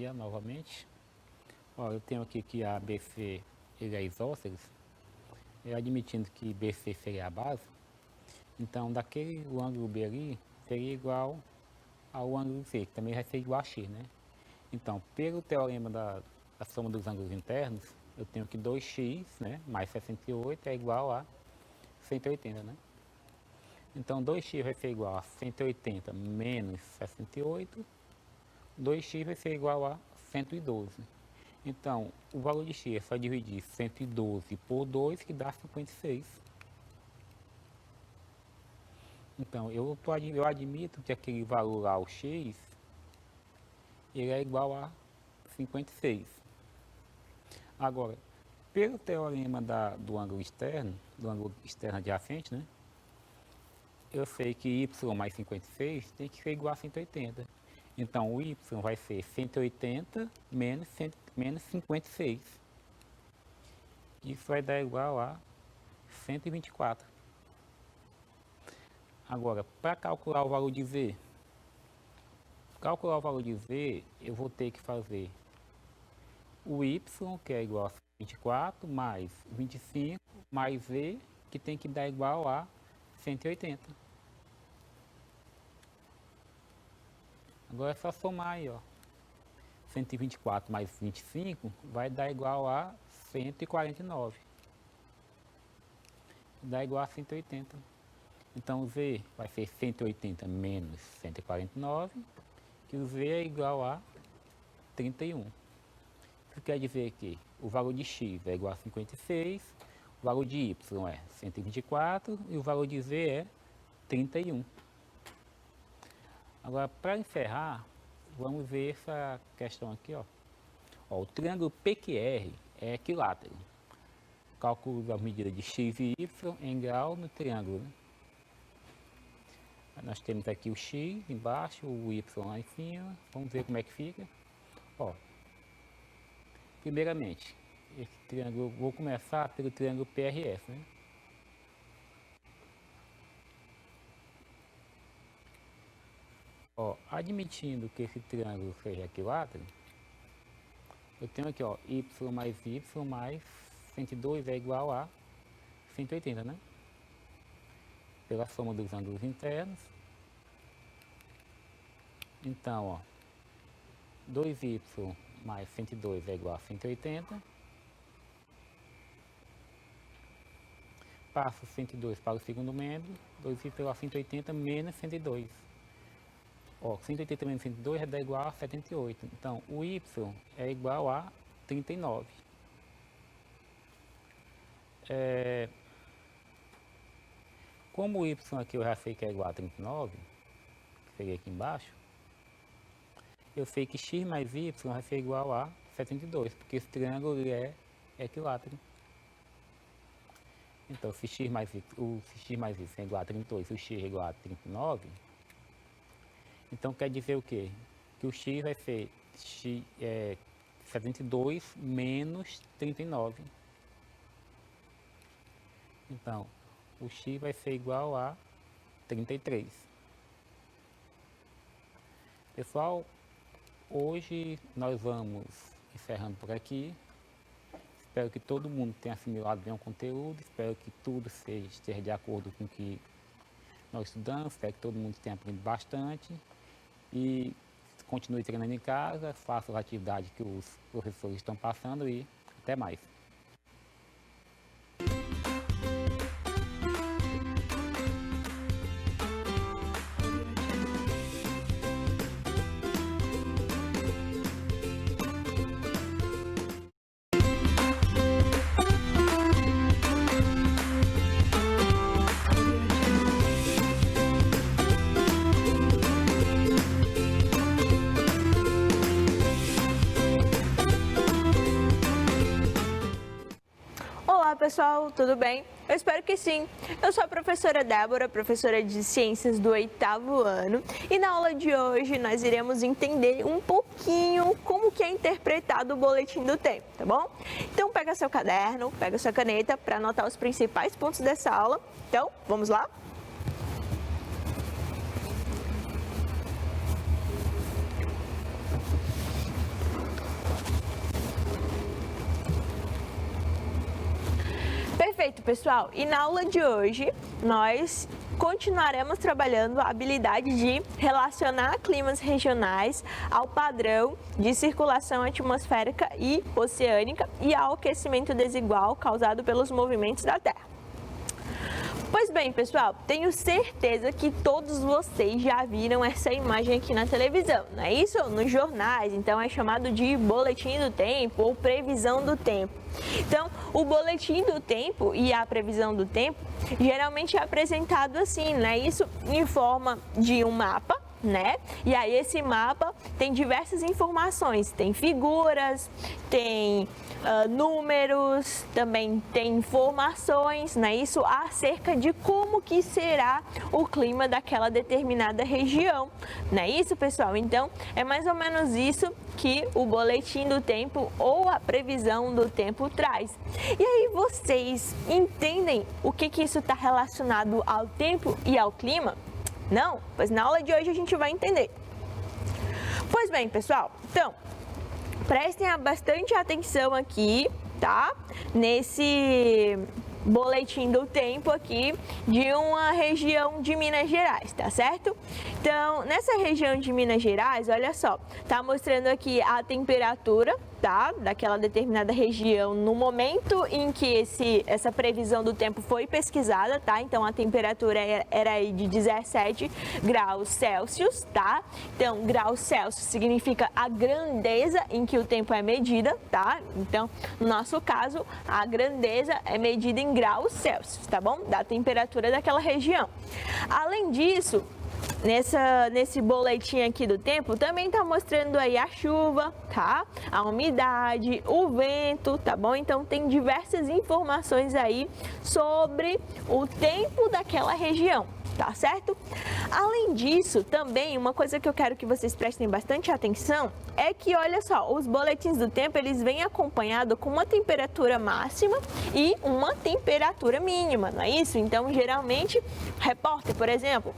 aqui novamente. Ó, eu tenho aqui que a BC ele é isósceles, admitindo que BC seria a base, então daquele o ângulo B ali seria igual ao ângulo C, que também vai ser igual a X, né? Então, pelo teorema da soma dos ângulos internos, eu tenho que 2x, né, mais 68 é igual a 180, né? Então, 2x vai ser igual a 180 menos 68, 2x vai ser igual a 112. Então, o valor de x é só dividir 112 por 2, que dá 56. Então, eu admito que aquele valor lá, o x, ele é igual a 56. Agora, pelo teorema do ângulo externo adjacente, né? Eu sei que y mais 56 tem que ser igual a 180. Então, o y vai ser 180 menos 56. Isso vai dar igual a 124. Agora, para calcular o valor de z, eu vou ter que fazer o y, que é igual a 24, mais 25, mais z, que tem que dar igual a 180. Agora é só somar aí, ó. 124 mais 25 vai dar igual a 149. Dá igual a 180. Então, o z vai ser 180 menos 149, que o z é igual a 31. Isso quer dizer que o valor de x é igual a 56, o valor de y é 124 e o valor de z é 31. Agora, para encerrar, vamos ver essa questão aqui, ó. O triângulo PQR é equilátero. Cálculo da medida de x e y em grau no triângulo, né? Nós temos aqui o x embaixo, o y lá em cima. Vamos ver como é que fica. Ó, primeiramente, esse triângulo, vou começar pelo triângulo PRF, né? Ó, admitindo que esse triângulo seja equilátero, eu tenho aqui, ó, y mais 102 é igual a 180, né? Pela soma dos ângulos internos. Então, ó, 2y mais 102 é igual a 180. Passo 102 para o segundo membro, 2y igual a 180 menos 102. Ó, 180 menos 102 vai dar igual a 78. Então, o y é igual a 39. Como o y aqui eu já sei que é igual a 39, que seria aqui embaixo, eu sei que x mais y vai ser igual a 72, porque esse triângulo ele é equilátero. Então, se x mais y é igual a 32 e o x é igual a 39, então quer dizer o quê? Que o x vai ser 72 menos 39. Então, o x vai ser igual a 33. Pessoal, hoje nós vamos encerrando por aqui. Espero que todo mundo tenha assimilado bem o conteúdo. Espero que tudo esteja de acordo com o que nós estudamos. Espero que todo mundo tenha aprendido bastante. E continue treinando em casa, faça a atividade que os professores estão passando e até mais. Olá pessoal, tudo bem? Eu espero que sim. Eu sou a professora Débora, professora de Ciências do 8º ano, e na aula de hoje nós iremos entender um pouquinho como que é interpretado o boletim do tempo, tá bom? Então pega seu caderno, pega sua caneta para anotar os principais pontos dessa aula. Então, vamos lá? Perfeito, pessoal. E na aula de hoje, nós continuaremos trabalhando a habilidade de relacionar climas regionais ao padrão de circulação atmosférica e oceânica e ao aquecimento desigual causado pelos movimentos da Terra. Pois bem, pessoal, tenho certeza que todos vocês já viram essa imagem aqui na televisão, não é isso? Nos jornais, então é chamado de boletim do tempo ou previsão do tempo. Então, o boletim do tempo e a previsão do tempo geralmente é apresentado assim, não é isso? Em forma de um mapa, né? E aí esse mapa tem diversas informações, tem figuras, tem números, também tem informações, né? Isso acerca de como que será o clima daquela determinada região, não é isso, pessoal? Então, é mais ou menos isso que o boletim do tempo ou a previsão do tempo traz. E aí vocês entendem o que isso está relacionado ao tempo e ao clima? Não? Pois na aula de hoje a gente vai entender. Pois bem, pessoal, então, prestem bastante atenção aqui, tá? Nesse boletim do tempo aqui de uma região de Minas Gerais, tá certo? Então, nessa região de Minas Gerais, olha só, tá mostrando aqui a temperatura, tá? Daquela determinada região no momento em que essa previsão do tempo foi pesquisada, tá? Então, a temperatura era aí de 17 graus Celsius, tá? Então, graus Celsius significa a grandeza em que o tempo é medida, tá? Então, no nosso caso, a grandeza é medida em graus Celsius, tá bom? Da temperatura daquela região. Além disso, nesse boletim aqui do tempo, também está mostrando aí a chuva, tá? A umidade, o vento, tá bom? Então tem diversas informações aí sobre o tempo daquela região, tá certo? Além disso, também uma coisa que eu quero que vocês prestem bastante atenção é que, olha só, os boletins do tempo, eles vêm acompanhados com uma temperatura máxima e uma temperatura mínima, não é isso? Então, geralmente, o repórter, por exemplo,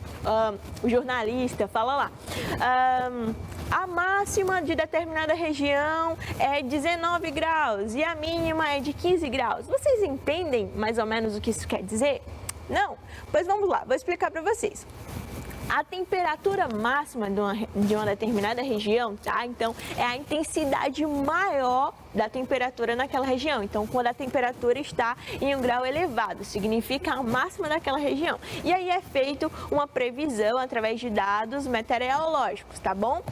o jornalista fala lá, a máxima de determinada região é 19 graus e a mínima é de 15 graus. Vocês entendem mais ou menos o que isso quer dizer? Não? Pois vamos lá, vou explicar para vocês. A temperatura máxima de uma determinada região, tá? Então, é a intensidade maior da temperatura naquela região. Então, quando a temperatura está em um grau elevado, significa a máxima daquela região. E aí é feito uma previsão através de dados meteorológicos, tá bom?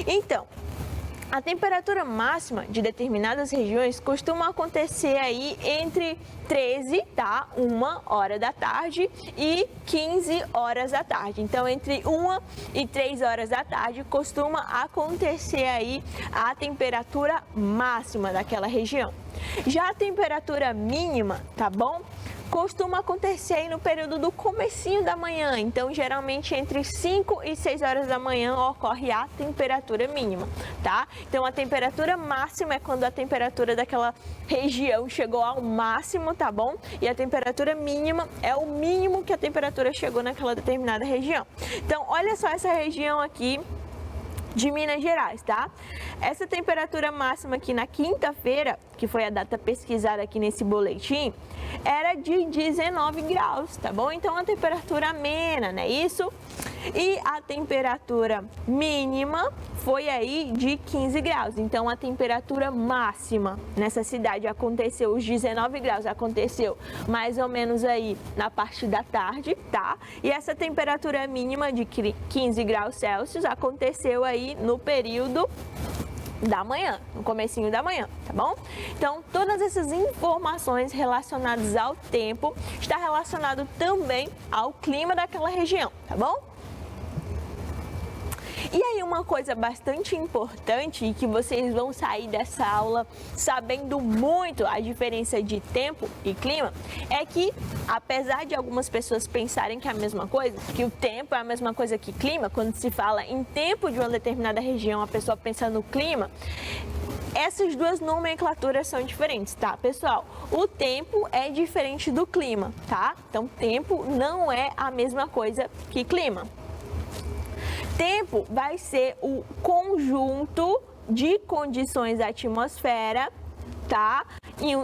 Então, a temperatura máxima de determinadas regiões costuma acontecer aí entre 13, tá? 1 da tarde e 15 horas da tarde. Então, entre 1 e 3 horas da tarde costuma acontecer aí a temperatura máxima daquela região. Já a temperatura mínima, tá bom? Costuma acontecer aí no período do comecinho da manhã, então geralmente entre 5 e 6 horas da manhã ocorre a temperatura mínima, tá? Então a temperatura máxima é quando a temperatura daquela região chegou ao máximo, tá bom? E a temperatura mínima é o mínimo que a temperatura chegou naquela determinada região. Então olha só essa região aqui de Minas Gerais, tá? Essa temperatura máxima aqui na quinta-feira, que foi a data pesquisada aqui nesse boletim, era de 19 graus, tá bom? Então, a temperatura amena, né? Isso. E a temperatura mínima foi aí de 15 graus. Então, a temperatura máxima nessa cidade aconteceu, os 19 graus aconteceu mais ou menos aí na parte da tarde, tá? E essa temperatura mínima de 15 graus Celsius aconteceu aí no período da manhã, no comecinho da manhã, tá bom? Então, todas essas informações relacionadas ao tempo está relacionado também ao clima daquela região, tá bom? E aí uma coisa bastante importante e que vocês vão sair dessa aula sabendo muito a diferença de tempo e clima é que, apesar de algumas pessoas pensarem que é a mesma coisa, que o tempo é a mesma coisa que clima, quando se fala em tempo de uma determinada região, a pessoa pensa no clima, essas duas nomenclaturas são diferentes, tá, pessoal? O tempo é diferente do clima, tá? Então, tempo não é a mesma coisa que clima. Tempo vai ser o conjunto de condições da atmosfera tá?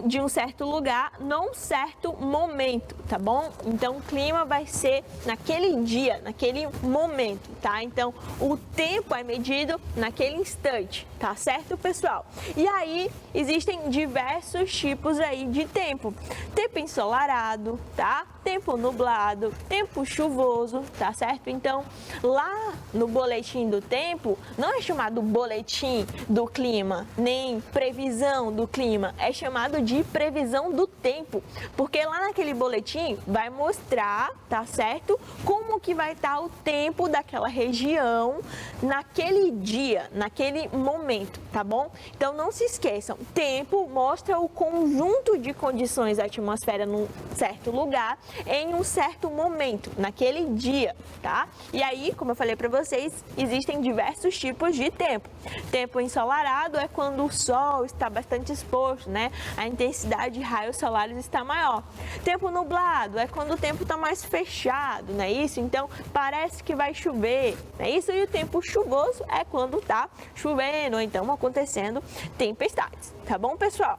De um certo lugar, num certo momento, tá bom? Então, o clima vai ser naquele dia, naquele momento, tá? Então, o tempo é medido naquele instante, tá certo, pessoal? E aí, existem diversos tipos aí de tempo. Tempo ensolarado, tá? Tempo nublado, tempo chuvoso, tá certo? Então, lá no boletim do tempo, não é chamado boletim do clima, nem previsão do clima, é chamado de previsão do tempo, porque lá naquele boletim vai mostrar, tá certo? Como que vai estar o tempo daquela região naquele dia, naquele momento, tá bom? Então, não se esqueçam, tempo mostra o conjunto de condições da atmosfera num certo lugar, em um certo momento, naquele dia, tá? E aí, como eu falei para vocês, existem diversos tipos de tempo. Tempo ensolarado é quando o sol está bastante exposto, né? A intensidade de raios solares está maior. Tempo nublado é quando o tempo está mais fechado, não é isso? Então, parece que vai chover, não é isso? E o tempo chuvoso é quando está chovendo, ou então acontecendo tempestades, tá bom, pessoal?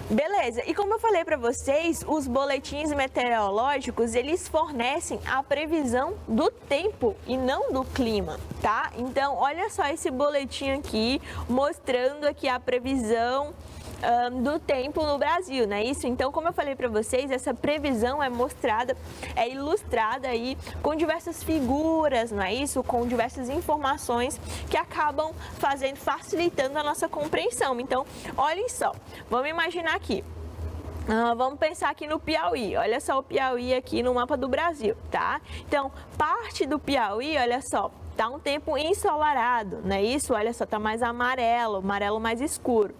Beleza, e como eu falei para vocês, os boletins meteorológicos, eles fornecem a previsão do tempo e não do clima, tá? Então, olha só esse boletim aqui, mostrando aqui a previsão do tempo no Brasil, né? Isso, então, como eu falei para vocês, essa previsão é mostrada, é ilustrada aí com diversas figuras, não é isso? Com diversas informações que acabam facilitando a nossa compreensão. Então, olhem só, vamos imaginar aqui. Vamos pensar aqui no Piauí, olha só o Piauí aqui no mapa do Brasil, tá? Então, parte do Piauí, olha só, tá um tempo ensolarado, não é isso? Olha só, tá mais amarelo mais escuro.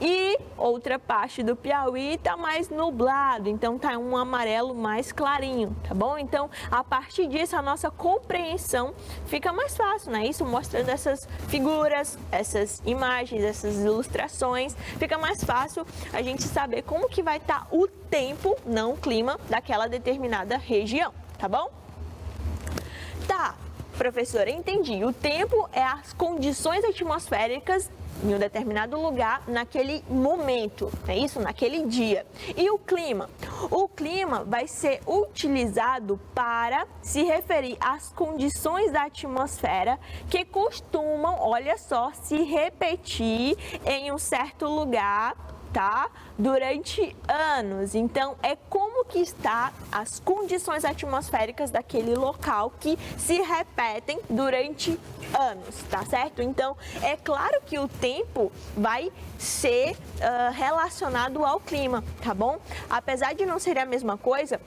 E outra parte do Piauí tá mais nublado, então tá um amarelo mais clarinho, tá bom? Então, a partir disso, a nossa compreensão fica mais fácil, não é isso? Mostrando essas figuras, essas imagens, essas ilustrações, fica mais fácil a gente saber como que vai estar o tempo, não o clima, daquela determinada região, tá bom? Tá. Professora, entendi. O tempo é as condições atmosféricas em um determinado lugar, naquele momento, é isso? Naquele dia. E o clima? O clima vai ser utilizado para se referir às condições da atmosfera que costumam, olha só, se repetir em um certo lugar, tá? Durante anos. Então, é como que está as condições atmosféricas daquele local que se repetem durante anos, tá certo? Então, é claro que o tempo vai ser relacionado ao clima, tá bom? Apesar de não ser a mesma coisa,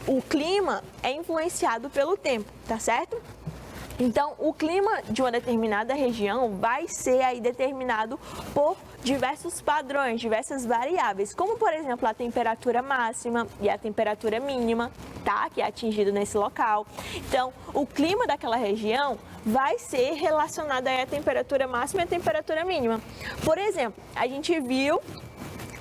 o clima é influenciado pelo tempo, tá certo? Então, o clima de uma determinada região vai ser aí determinado por diversos padrões, diversas variáveis, como, por exemplo, a temperatura máxima e a temperatura mínima, tá? Que é atingido nesse local. Então, o clima daquela região vai ser relacionado aí à temperatura máxima e à temperatura mínima. Por exemplo, a gente viu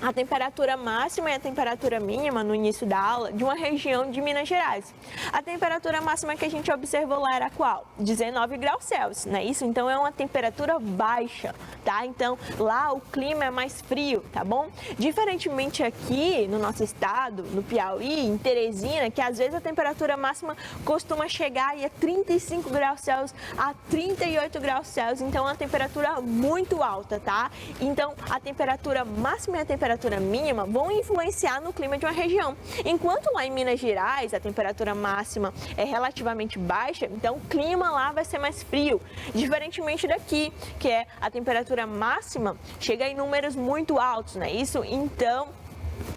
a temperatura máxima e a temperatura mínima no início da aula de uma região de Minas Gerais. A temperatura máxima que a gente observou lá era qual? 19 graus Celsius, não é isso? Então é uma temperatura baixa, tá? Então lá o clima é mais frio, tá bom? Diferentemente aqui no nosso estado, no Piauí, em Teresina, que às vezes a temperatura máxima costuma chegar aí a 35 graus Celsius a 38 graus Celsius, então é uma temperatura muito alta, tá? Então a temperatura máxima e a temperatura mínima vão influenciar no clima de uma região. Enquanto lá em Minas Gerais a temperatura máxima é relativamente baixa, então o clima lá vai ser mais frio. Diferentemente daqui, que é a temperatura máxima chega em números muito altos, não é isso? Então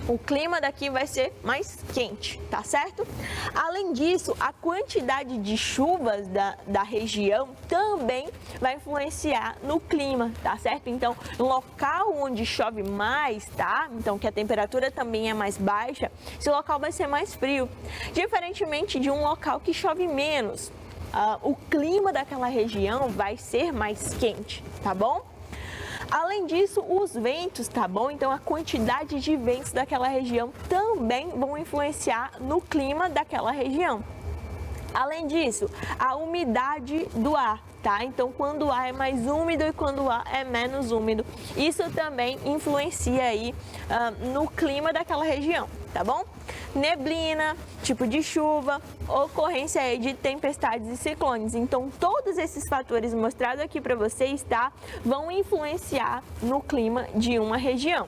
o clima daqui vai ser mais quente, tá certo? Além disso, a quantidade de chuvas da região também vai influenciar no clima, tá certo? Então, no local onde chove mais, tá? Então, que a temperatura também é mais baixa, esse local vai ser mais frio. Diferentemente de um local que chove menos, o clima daquela região vai ser mais quente, tá bom? Além disso, os ventos, tá bom? Então, a quantidade de ventos daquela região também vão influenciar no clima daquela região. Além disso, a umidade do ar, tá? Então, quando o ar é mais úmido e quando o ar é menos úmido, isso também influencia aí no clima daquela região, tá bom? Neblina, tipo de chuva, ocorrência aí de tempestades e ciclones. Então, todos esses fatores mostrados aqui para vocês, tá? Vão influenciar no clima de uma região.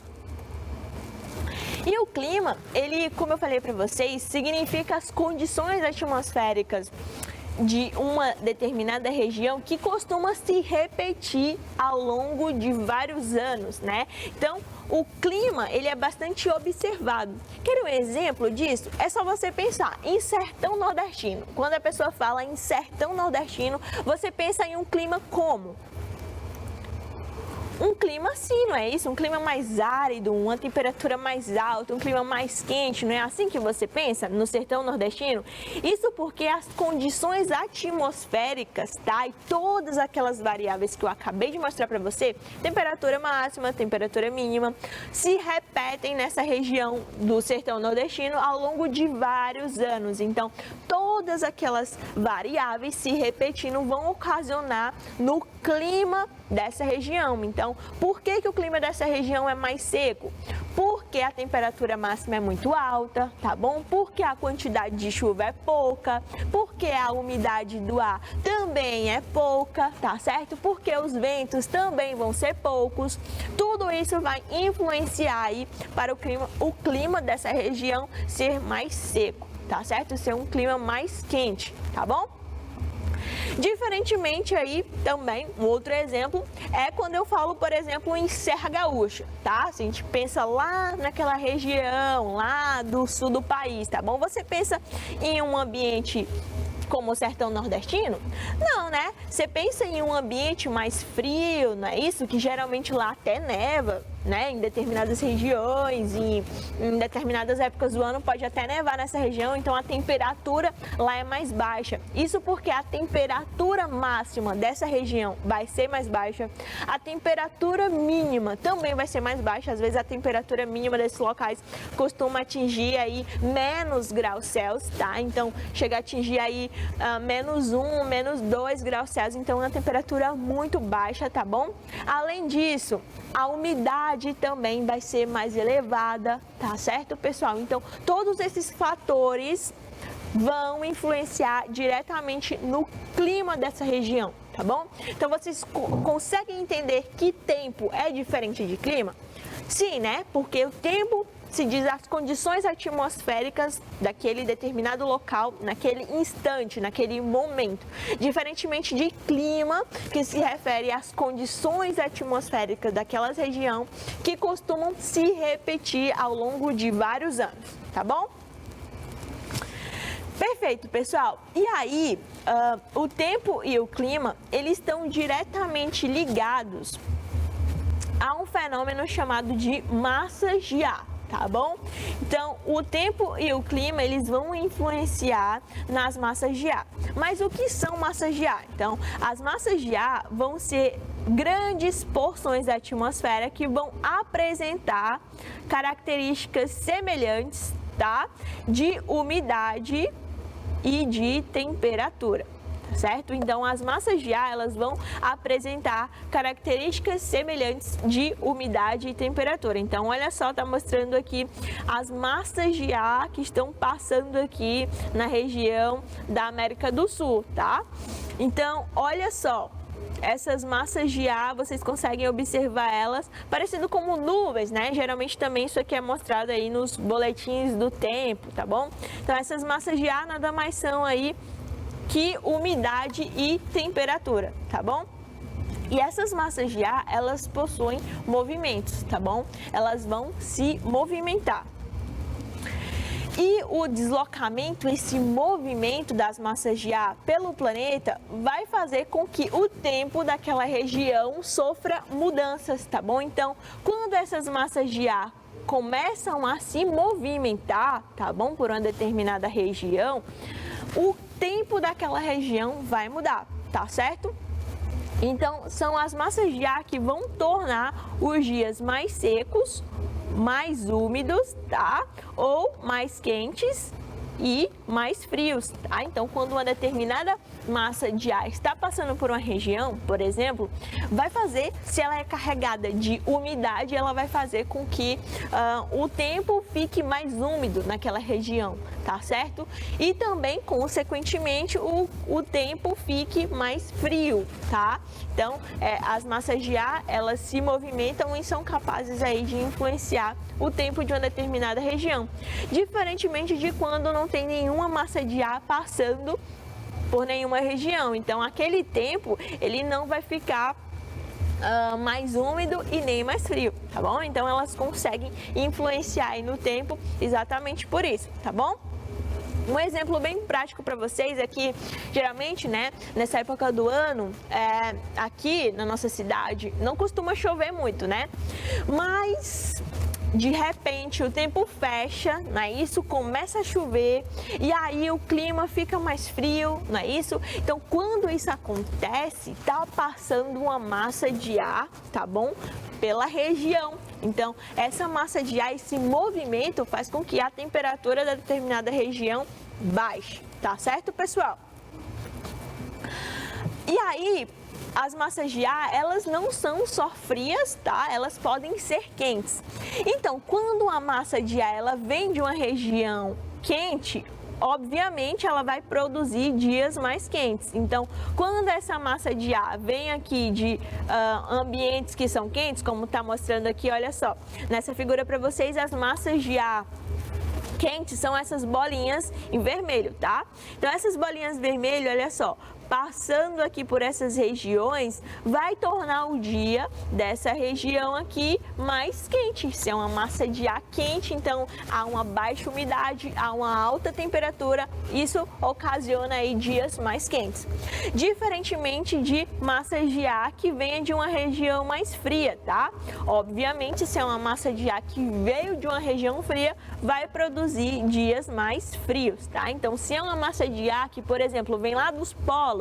E o clima, ele, como eu falei para vocês, significa as condições atmosféricas de uma determinada região que costuma se repetir ao longo de vários anos, né? Então, o clima, ele é bastante observado. Quer um exemplo disso? É só você pensar em sertão nordestino. Quando a pessoa fala em sertão nordestino, você pensa em um clima como? Um clima assim, não é isso? Um clima mais árido, uma temperatura mais alta, um clima mais quente, não é assim que você pensa no sertão nordestino? Isso porque as condições atmosféricas, tá? E todas aquelas variáveis que eu acabei de mostrar para você, temperatura máxima, temperatura mínima, se repetem nessa região do sertão nordestino ao longo de vários anos. Então, todas aquelas variáveis se repetindo vão ocasionar no clima dessa região. Então, por que o clima dessa região é mais seco? Porque a temperatura máxima é muito alta, tá bom? Porque a quantidade de chuva é pouca, porque a umidade do ar também é pouca, tá certo? Porque os ventos também vão ser poucos. Tudo isso vai influenciar aí para o clima dessa região ser mais seco, tá certo? Ser um clima mais quente, tá bom? Diferentemente aí também, um outro exemplo é quando eu falo, por exemplo, em Serra Gaúcha, tá? Se a gente pensa lá naquela região, lá do sul do país, tá bom? Você pensa em um ambiente como o sertão nordestino? Não, né? Você pensa em um ambiente mais frio, não é isso? Que geralmente lá até neva, né? Em determinadas regiões e em determinadas épocas do ano pode até nevar nessa região, então a temperatura lá é mais baixa. Isso porque a temperatura máxima dessa região vai ser mais baixa, a temperatura mínima também vai ser mais baixa. Às vezes a temperatura mínima desses locais costuma atingir aí menos graus Celsius, tá? Então chega a atingir aí -1, -2 graus Celsius, então é uma temperatura muito baixa, tá bom? Além disso, a umidade também vai ser mais elevada, tá certo, pessoal? Então, todos esses fatores vão influenciar diretamente no clima dessa região, tá bom? Então, vocês conseguem entender que tempo é diferente de clima? Sim, né? Porque o tempo se diz as condições atmosféricas daquele determinado local, naquele instante, naquele momento. Diferentemente de clima, que se refere às condições atmosféricas daquela região que costumam se repetir ao longo de vários anos, tá bom? Perfeito, pessoal. E aí, o tempo e o clima, eles estão diretamente ligados a um fenômeno chamado de massas de ar. Tá bom? Então, o tempo e o clima, eles vão influenciar nas massas de ar. Mas o que são massas de ar? Então, as massas de ar vão ser grandes porções da atmosfera que vão apresentar características semelhantes, tá? De umidade e de temperatura. Certo? Então, as massas de ar, elas vão apresentar características semelhantes de umidade e temperatura. Então, olha só, tá mostrando aqui as massas de ar que estão passando aqui na região da América do Sul, tá? Então, olha só, essas massas de ar, vocês conseguem observar elas parecendo como nuvens, né? Geralmente também isso aqui é mostrado aí nos boletins do tempo, tá bom? Então, essas massas de ar nada mais são aí que umidade e temperatura, tá bom? E essas massas de ar, elas possuem movimentos, tá bom? Elas vão se movimentar. E o deslocamento, esse movimento das massas de ar pelo planeta vai fazer com que o tempo daquela região sofra mudanças, tá bom? Então, quando essas massas de ar começam a se movimentar, tá bom? Por uma determinada região, o tempo daquela região vai mudar, tá certo? Então, são as massas de ar que vão tornar os dias mais secos, mais úmidos, tá? Ou mais quentes e mais frios, tá? Então, quando uma determinada massa de ar está passando por uma região, por exemplo, vai fazer, se ela é carregada de umidade, ela vai fazer com que o tempo fique mais úmido naquela região, tá certo? E também, consequentemente, o tempo fique mais frio, tá? Então, as massas de ar, elas se movimentam e são capazes aí de influenciar o tempo de uma determinada região. Diferentemente de quando não tem nenhuma massa de ar passando por nenhuma região. Então, aquele tempo, ele não vai ficar mais úmido e nem mais frio, tá bom? Então, elas conseguem influenciar aí no tempo exatamente por isso, tá bom? Um exemplo bem prático para vocês é que, geralmente, né, nessa época do ano, aqui na nossa cidade, não costuma chover muito, né? Mas, de repente, o tempo fecha, não é isso? Começa a chover e aí o clima fica mais frio, não é isso? Então, quando isso acontece, tá passando uma massa de ar, tá bom? Pela região. Então, essa massa de ar, esse movimento faz com que a temperatura da determinada região baixe, tá certo, pessoal? E aí, as massas de ar, elas não são só frias, tá? Elas podem ser quentes. Então, quando a massa de ar, ela vem de uma região quente, obviamente ela vai produzir dias mais quentes. Então, quando essa massa de ar vem aqui de ambientes que são quentes, como está mostrando aqui, olha só, nessa figura para vocês, as massas de ar quentes são essas bolinhas em vermelho, tá? Então, essas bolinhas vermelho, olha só, passando aqui por essas regiões, vai tornar o dia dessa região aqui mais quente. Se é uma massa de ar quente, então há uma baixa umidade, há uma alta temperatura, isso ocasiona aí dias mais quentes. Diferentemente de massas de ar que venha de uma região mais fria, tá? Obviamente, se é uma massa de ar que veio de uma região fria, vai produzir dias mais frios, tá? Então, se é uma massa de ar que, por exemplo, vem lá dos polos,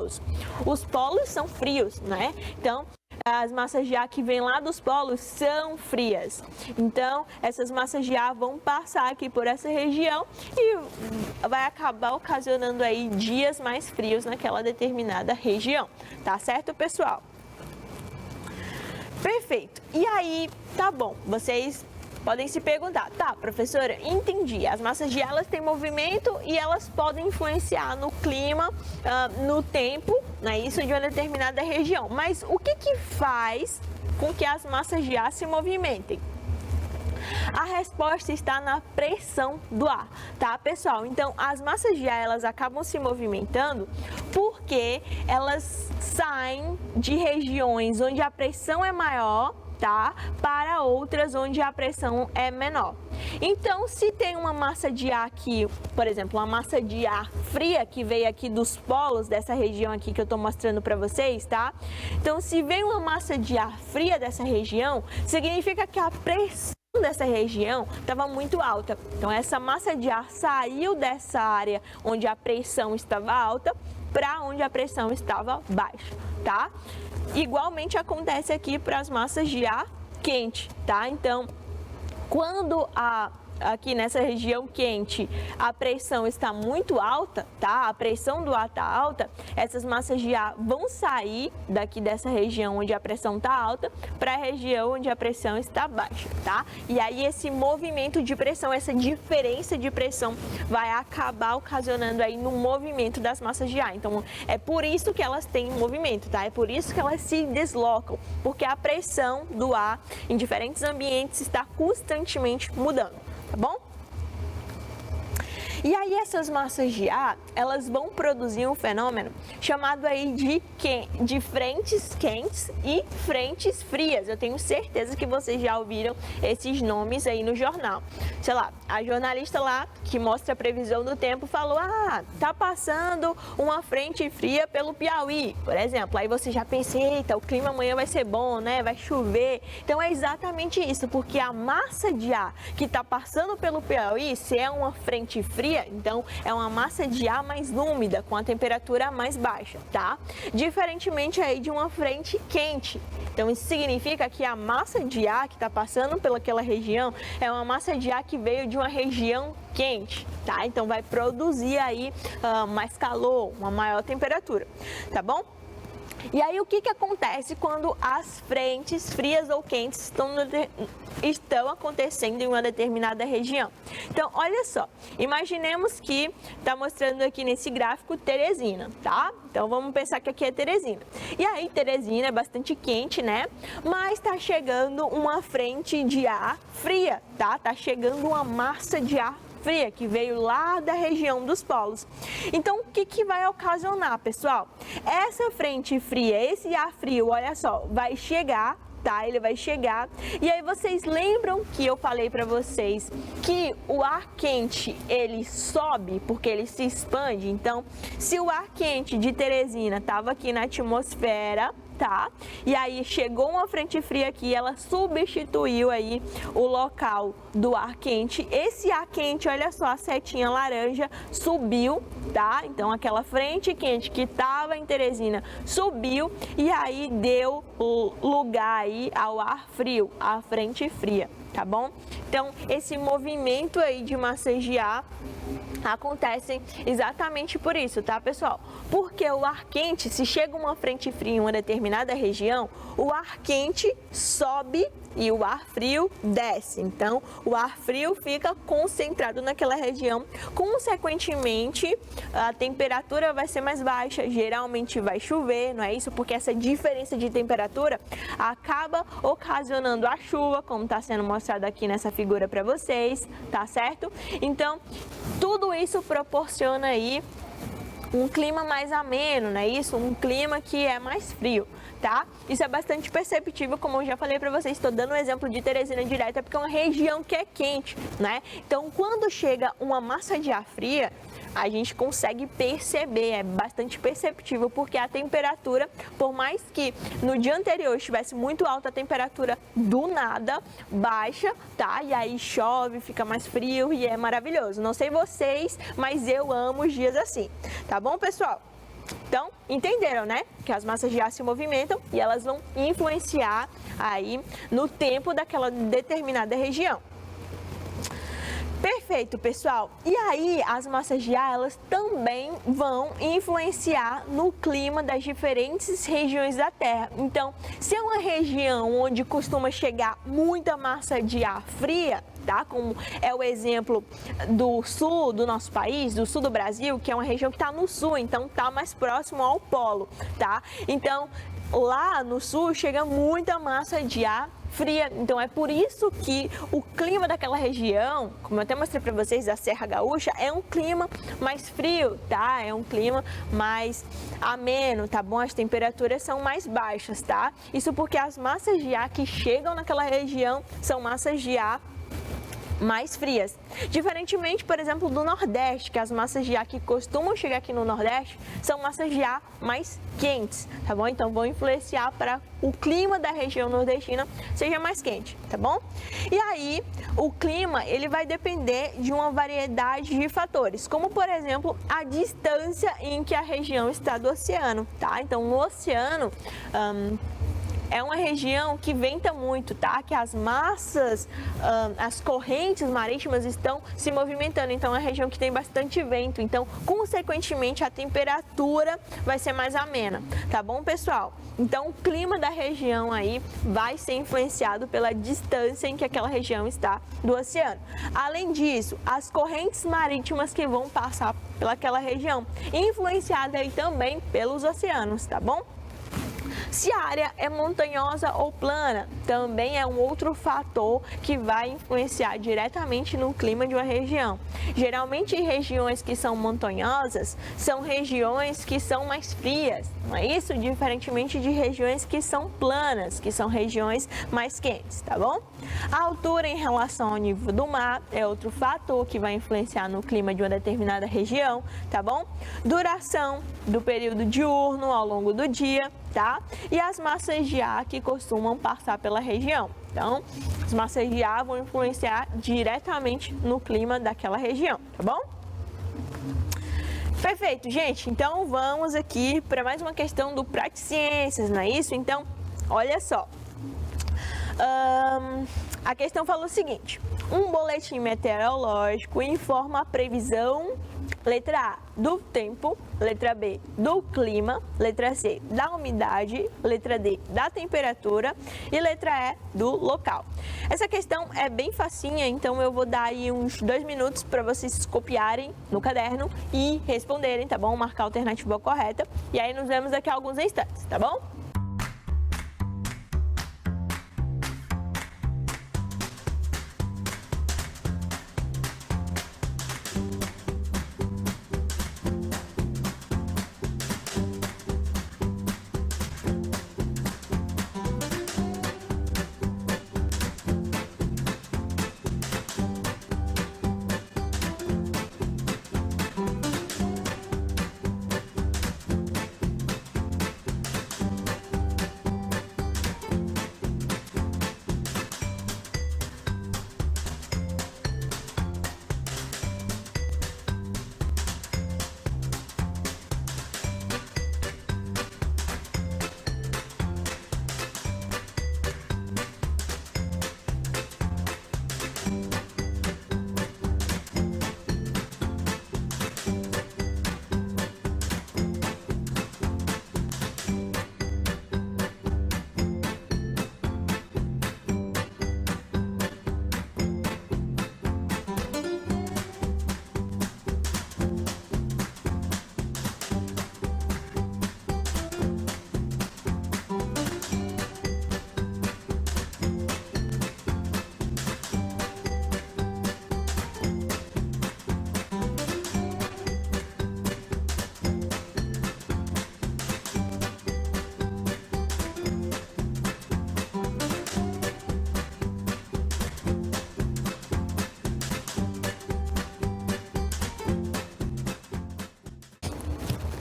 os polos são frios, né? Então, as massas de ar que vêm lá dos polos são frias. Então, essas massas de ar vão passar aqui por essa região e vai acabar ocasionando aí dias mais frios naquela determinada região. Tá certo, pessoal? Perfeito. E aí, tá bom, vocês podem se perguntar, tá, professora, entendi, as massas de ar elas têm movimento e elas podem influenciar no clima, no tempo, né, isso de uma determinada região. Mas o que faz com que as massas de ar se movimentem? A resposta está na pressão do ar, tá, pessoal? Então, as massas de ar, elas acabam se movimentando porque elas saem de regiões onde a pressão é maior, tá? Para outras onde a pressão é menor. Então, se tem uma massa de ar aqui, por exemplo, uma massa de ar fria que veio aqui dos polos dessa região aqui que eu tô mostrando para vocês, tá? Então, se vem uma massa de ar fria dessa região, significa que a pressão dessa região estava muito alta. Então, essa massa de ar saiu dessa área onde a pressão estava alta para onde a pressão estava baixa, tá? Igualmente acontece aqui para as massas de ar quente, tá? Então, quando aqui nessa região quente a pressão está muito alta, tá? A pressão do ar está alta, essas massas de ar vão sair daqui dessa região onde a pressão está alta para a região onde a pressão está baixa, tá? E aí esse movimento de pressão, essa diferença de pressão vai acabar ocasionando aí no movimento das massas de ar. Então, é por isso que elas têm movimento, tá? É por isso que elas se deslocam, porque a pressão do ar em diferentes ambientes está constantemente mudando. Tá bom? E aí essas massas de ar, elas vão produzir um fenômeno chamado aí de frentes quentes e frentes frias. Eu tenho certeza que vocês já ouviram esses nomes aí no jornal. Sei lá, a jornalista lá que mostra a previsão do tempo falou: tá passando uma frente fria pelo Piauí, por exemplo. Aí você já pensa: eita, o clima amanhã vai ser bom, né? Vai chover. Então é exatamente isso, porque a massa de ar que está passando pelo Piauí, se é uma frente fria, fria, então é uma massa de ar mais úmida, com a temperatura mais baixa, tá? Diferentemente aí de uma frente quente. Então isso significa que a massa de ar que está passando pelaquela região é uma massa de ar que veio de uma região quente, tá? Então vai produzir aí mais calor, uma maior temperatura, tá bom? E aí, o que acontece quando as frentes frias ou quentes estão acontecendo em uma determinada região? Então, olha só, imaginemos que está mostrando aqui nesse gráfico Teresina, tá? Então, vamos pensar que aqui é Teresina. E aí, Teresina é bastante quente, né? Mas está chegando uma frente de ar fria, tá? Está chegando uma massa de ar fria que veio lá da região dos polos. Então, o que vai ocasionar, pessoal? Essa frente fria, esse ar frio, olha só, vai chegar, tá? Ele vai chegar. E aí vocês lembram que eu falei para vocês que o ar quente, ele sobe porque ele se expande? Então, se o ar quente de Teresina estava aqui na atmosfera, tá? E aí chegou uma frente fria aqui, ela substituiu aí o local do ar quente. Esse ar quente, olha só, a setinha laranja subiu, tá? Então aquela frente quente que estava em Teresina subiu e aí deu lugar aí ao ar frio, à frente fria, tá bom? Então esse movimento aí de massas de ar acontecem exatamente por isso, tá, pessoal? Porque o ar quente, se chega uma frente fria em uma determinada região, o ar quente sobe e o ar frio desce. Então, o ar frio fica concentrado naquela região. Consequentemente, a temperatura vai ser mais baixa, geralmente vai chover, não é isso? Porque essa diferença de temperatura acaba ocasionando a chuva, como está sendo mostrado aqui nessa figura para vocês, tá certo? Então, tudo isso proporciona aí um clima mais ameno, né? Isso, um clima que é mais frio, tá? Isso é bastante perceptível, como eu já falei para vocês, estou dando um exemplo de Teresina direto, é porque é uma região que é quente, né? Então, quando chega uma massa de ar fria, a gente consegue perceber, é bastante perceptível, porque a temperatura, por mais que no dia anterior estivesse muito alta, a temperatura do nada baixa, tá? E aí chove, fica mais frio e é maravilhoso. Não sei vocês, mas eu amo os dias assim, tá bom, pessoal? Então, entenderam, né? Que as massas de ar se movimentam e elas vão influenciar aí no tempo daquela determinada região. Perfeito, pessoal. E aí, as massas de ar, elas também vão influenciar no clima das diferentes regiões da Terra. Então, se é uma região onde costuma chegar muita massa de ar fria, tá? Como é o exemplo do sul do nosso país, do sul do Brasil, que é uma região que está no sul, então está mais próximo ao polo, tá? Então, lá no sul chega muita massa de ar fria, então é por isso que o clima daquela região, como eu até mostrei para vocês, da Serra Gaúcha, é um clima mais frio, tá? É um clima mais ameno, tá bom? As temperaturas são mais baixas, tá? Isso porque as massas de ar que chegam naquela região são massas de ar mais frias. Diferentemente, por exemplo, do Nordeste, que as massas de ar que costumam chegar aqui no Nordeste são massas de ar mais quentes, tá bom? Então vão influenciar para o clima da região nordestina seja mais quente, tá bom? E aí, o clima, ele vai depender de uma variedade de fatores, como por exemplo, a distância em que a região está do oceano, tá? Então, no oceano, é uma região que venta muito, tá? Que as massas, as correntes marítimas estão se movimentando. Então, é uma região que tem bastante vento. Então, consequentemente, a temperatura vai ser mais amena, tá bom, pessoal? Então, o clima da região aí vai ser influenciado pela distância em que aquela região está do oceano. Além disso, as correntes marítimas que vão passar pelaquela região, influenciada aí também pelos oceanos, tá bom? Se a área é montanhosa ou plana, também é um outro fator que vai influenciar diretamente no clima de uma região. Geralmente, regiões que são montanhosas são regiões que são mais frias, não é isso? Diferentemente de regiões que são planas, que são regiões mais quentes, tá bom? A altura em relação ao nível do mar é outro fator que vai influenciar no clima de uma determinada região, tá bom? Duração do período diurno ao longo do dia, tá? E as massas de ar que costumam passar pela região. Então, as massas de ar vão influenciar diretamente no clima daquela região, tá bom? Perfeito, gente. Então, vamos aqui para mais uma questão do Pratisciências, não é isso? Então, olha só. A questão fala o seguinte: um boletim meteorológico informa a previsão, letra A, do tempo, letra B, do clima, letra C, da umidade, letra D, da temperatura e letra E, do local. Essa questão é bem facinha, então eu vou dar aí uns 2 minutos para vocês copiarem no caderno e responderem, tá bom? Marcar a alternativa correta e aí nos vemos daqui a alguns instantes, tá bom?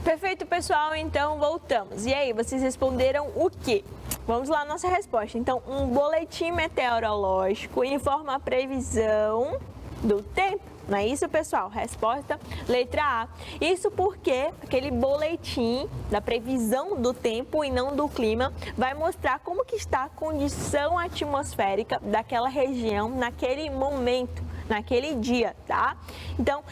Perfeito, pessoal, então voltamos. E aí, vocês responderam o quê? Vamos lá, nossa resposta. Então, um boletim meteorológico informa a previsão do tempo. Não é isso, pessoal? Resposta, letra A. Isso porque aquele boletim da previsão do tempo e não do clima vai mostrar como que está a condição atmosférica daquela região naquele momento, naquele dia, tá? Então,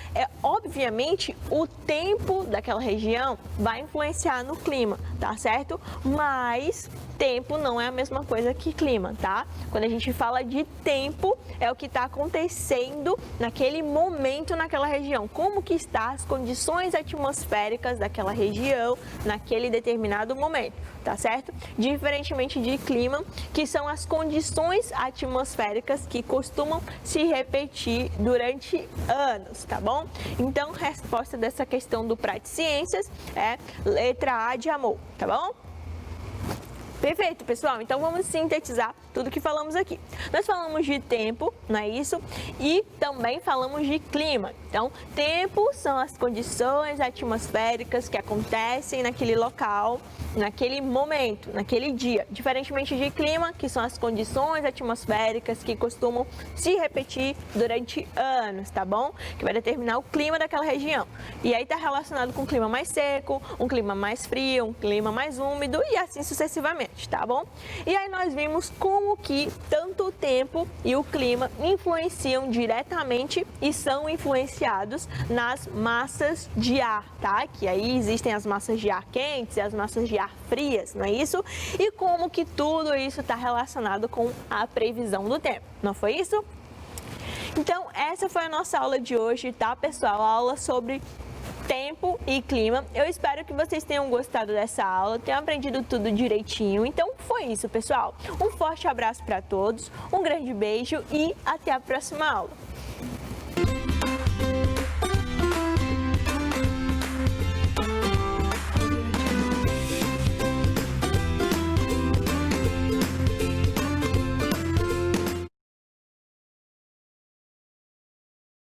obviamente, o tempo daquela região vai influenciar no clima, tá certo? Mas tempo não é a mesma coisa que clima, tá? Quando a gente fala de tempo, é o que está acontecendo naquele momento naquela região. Como que está as condições atmosféricas daquela região naquele determinado momento, tá certo? Diferentemente de clima, que são as condições atmosféricas que costumam se repetir durante anos, tá bom? Então, a resposta dessa questão do Pratisciências é letra A de amor, tá bom? Perfeito, pessoal. Então, vamos sintetizar tudo que falamos aqui. Nós falamos de tempo, não é isso? E também falamos de clima. Então, tempo são as condições atmosféricas que acontecem naquele local, naquele momento, naquele dia. Diferentemente de clima, que são as condições atmosféricas que costumam se repetir durante anos, tá bom? Que vai determinar o clima daquela região. E aí está relacionado com um clima mais seco, um clima mais frio, um clima mais úmido e assim sucessivamente, tá bom? E aí nós vimos como que tanto o tempo e o clima influenciam diretamente e são influenciados nas massas de ar, tá? Que aí existem as massas de ar quentes e as massas de ar frias, não é isso? E como que tudo isso está relacionado com a previsão do tempo, não foi isso? Então, essa foi a nossa aula de hoje, tá, pessoal? A aula sobre tempo e clima. Eu espero que vocês tenham gostado dessa aula, tenham aprendido tudo direitinho. Então, foi isso, pessoal. Um forte abraço para todos, um grande beijo e até a próxima aula.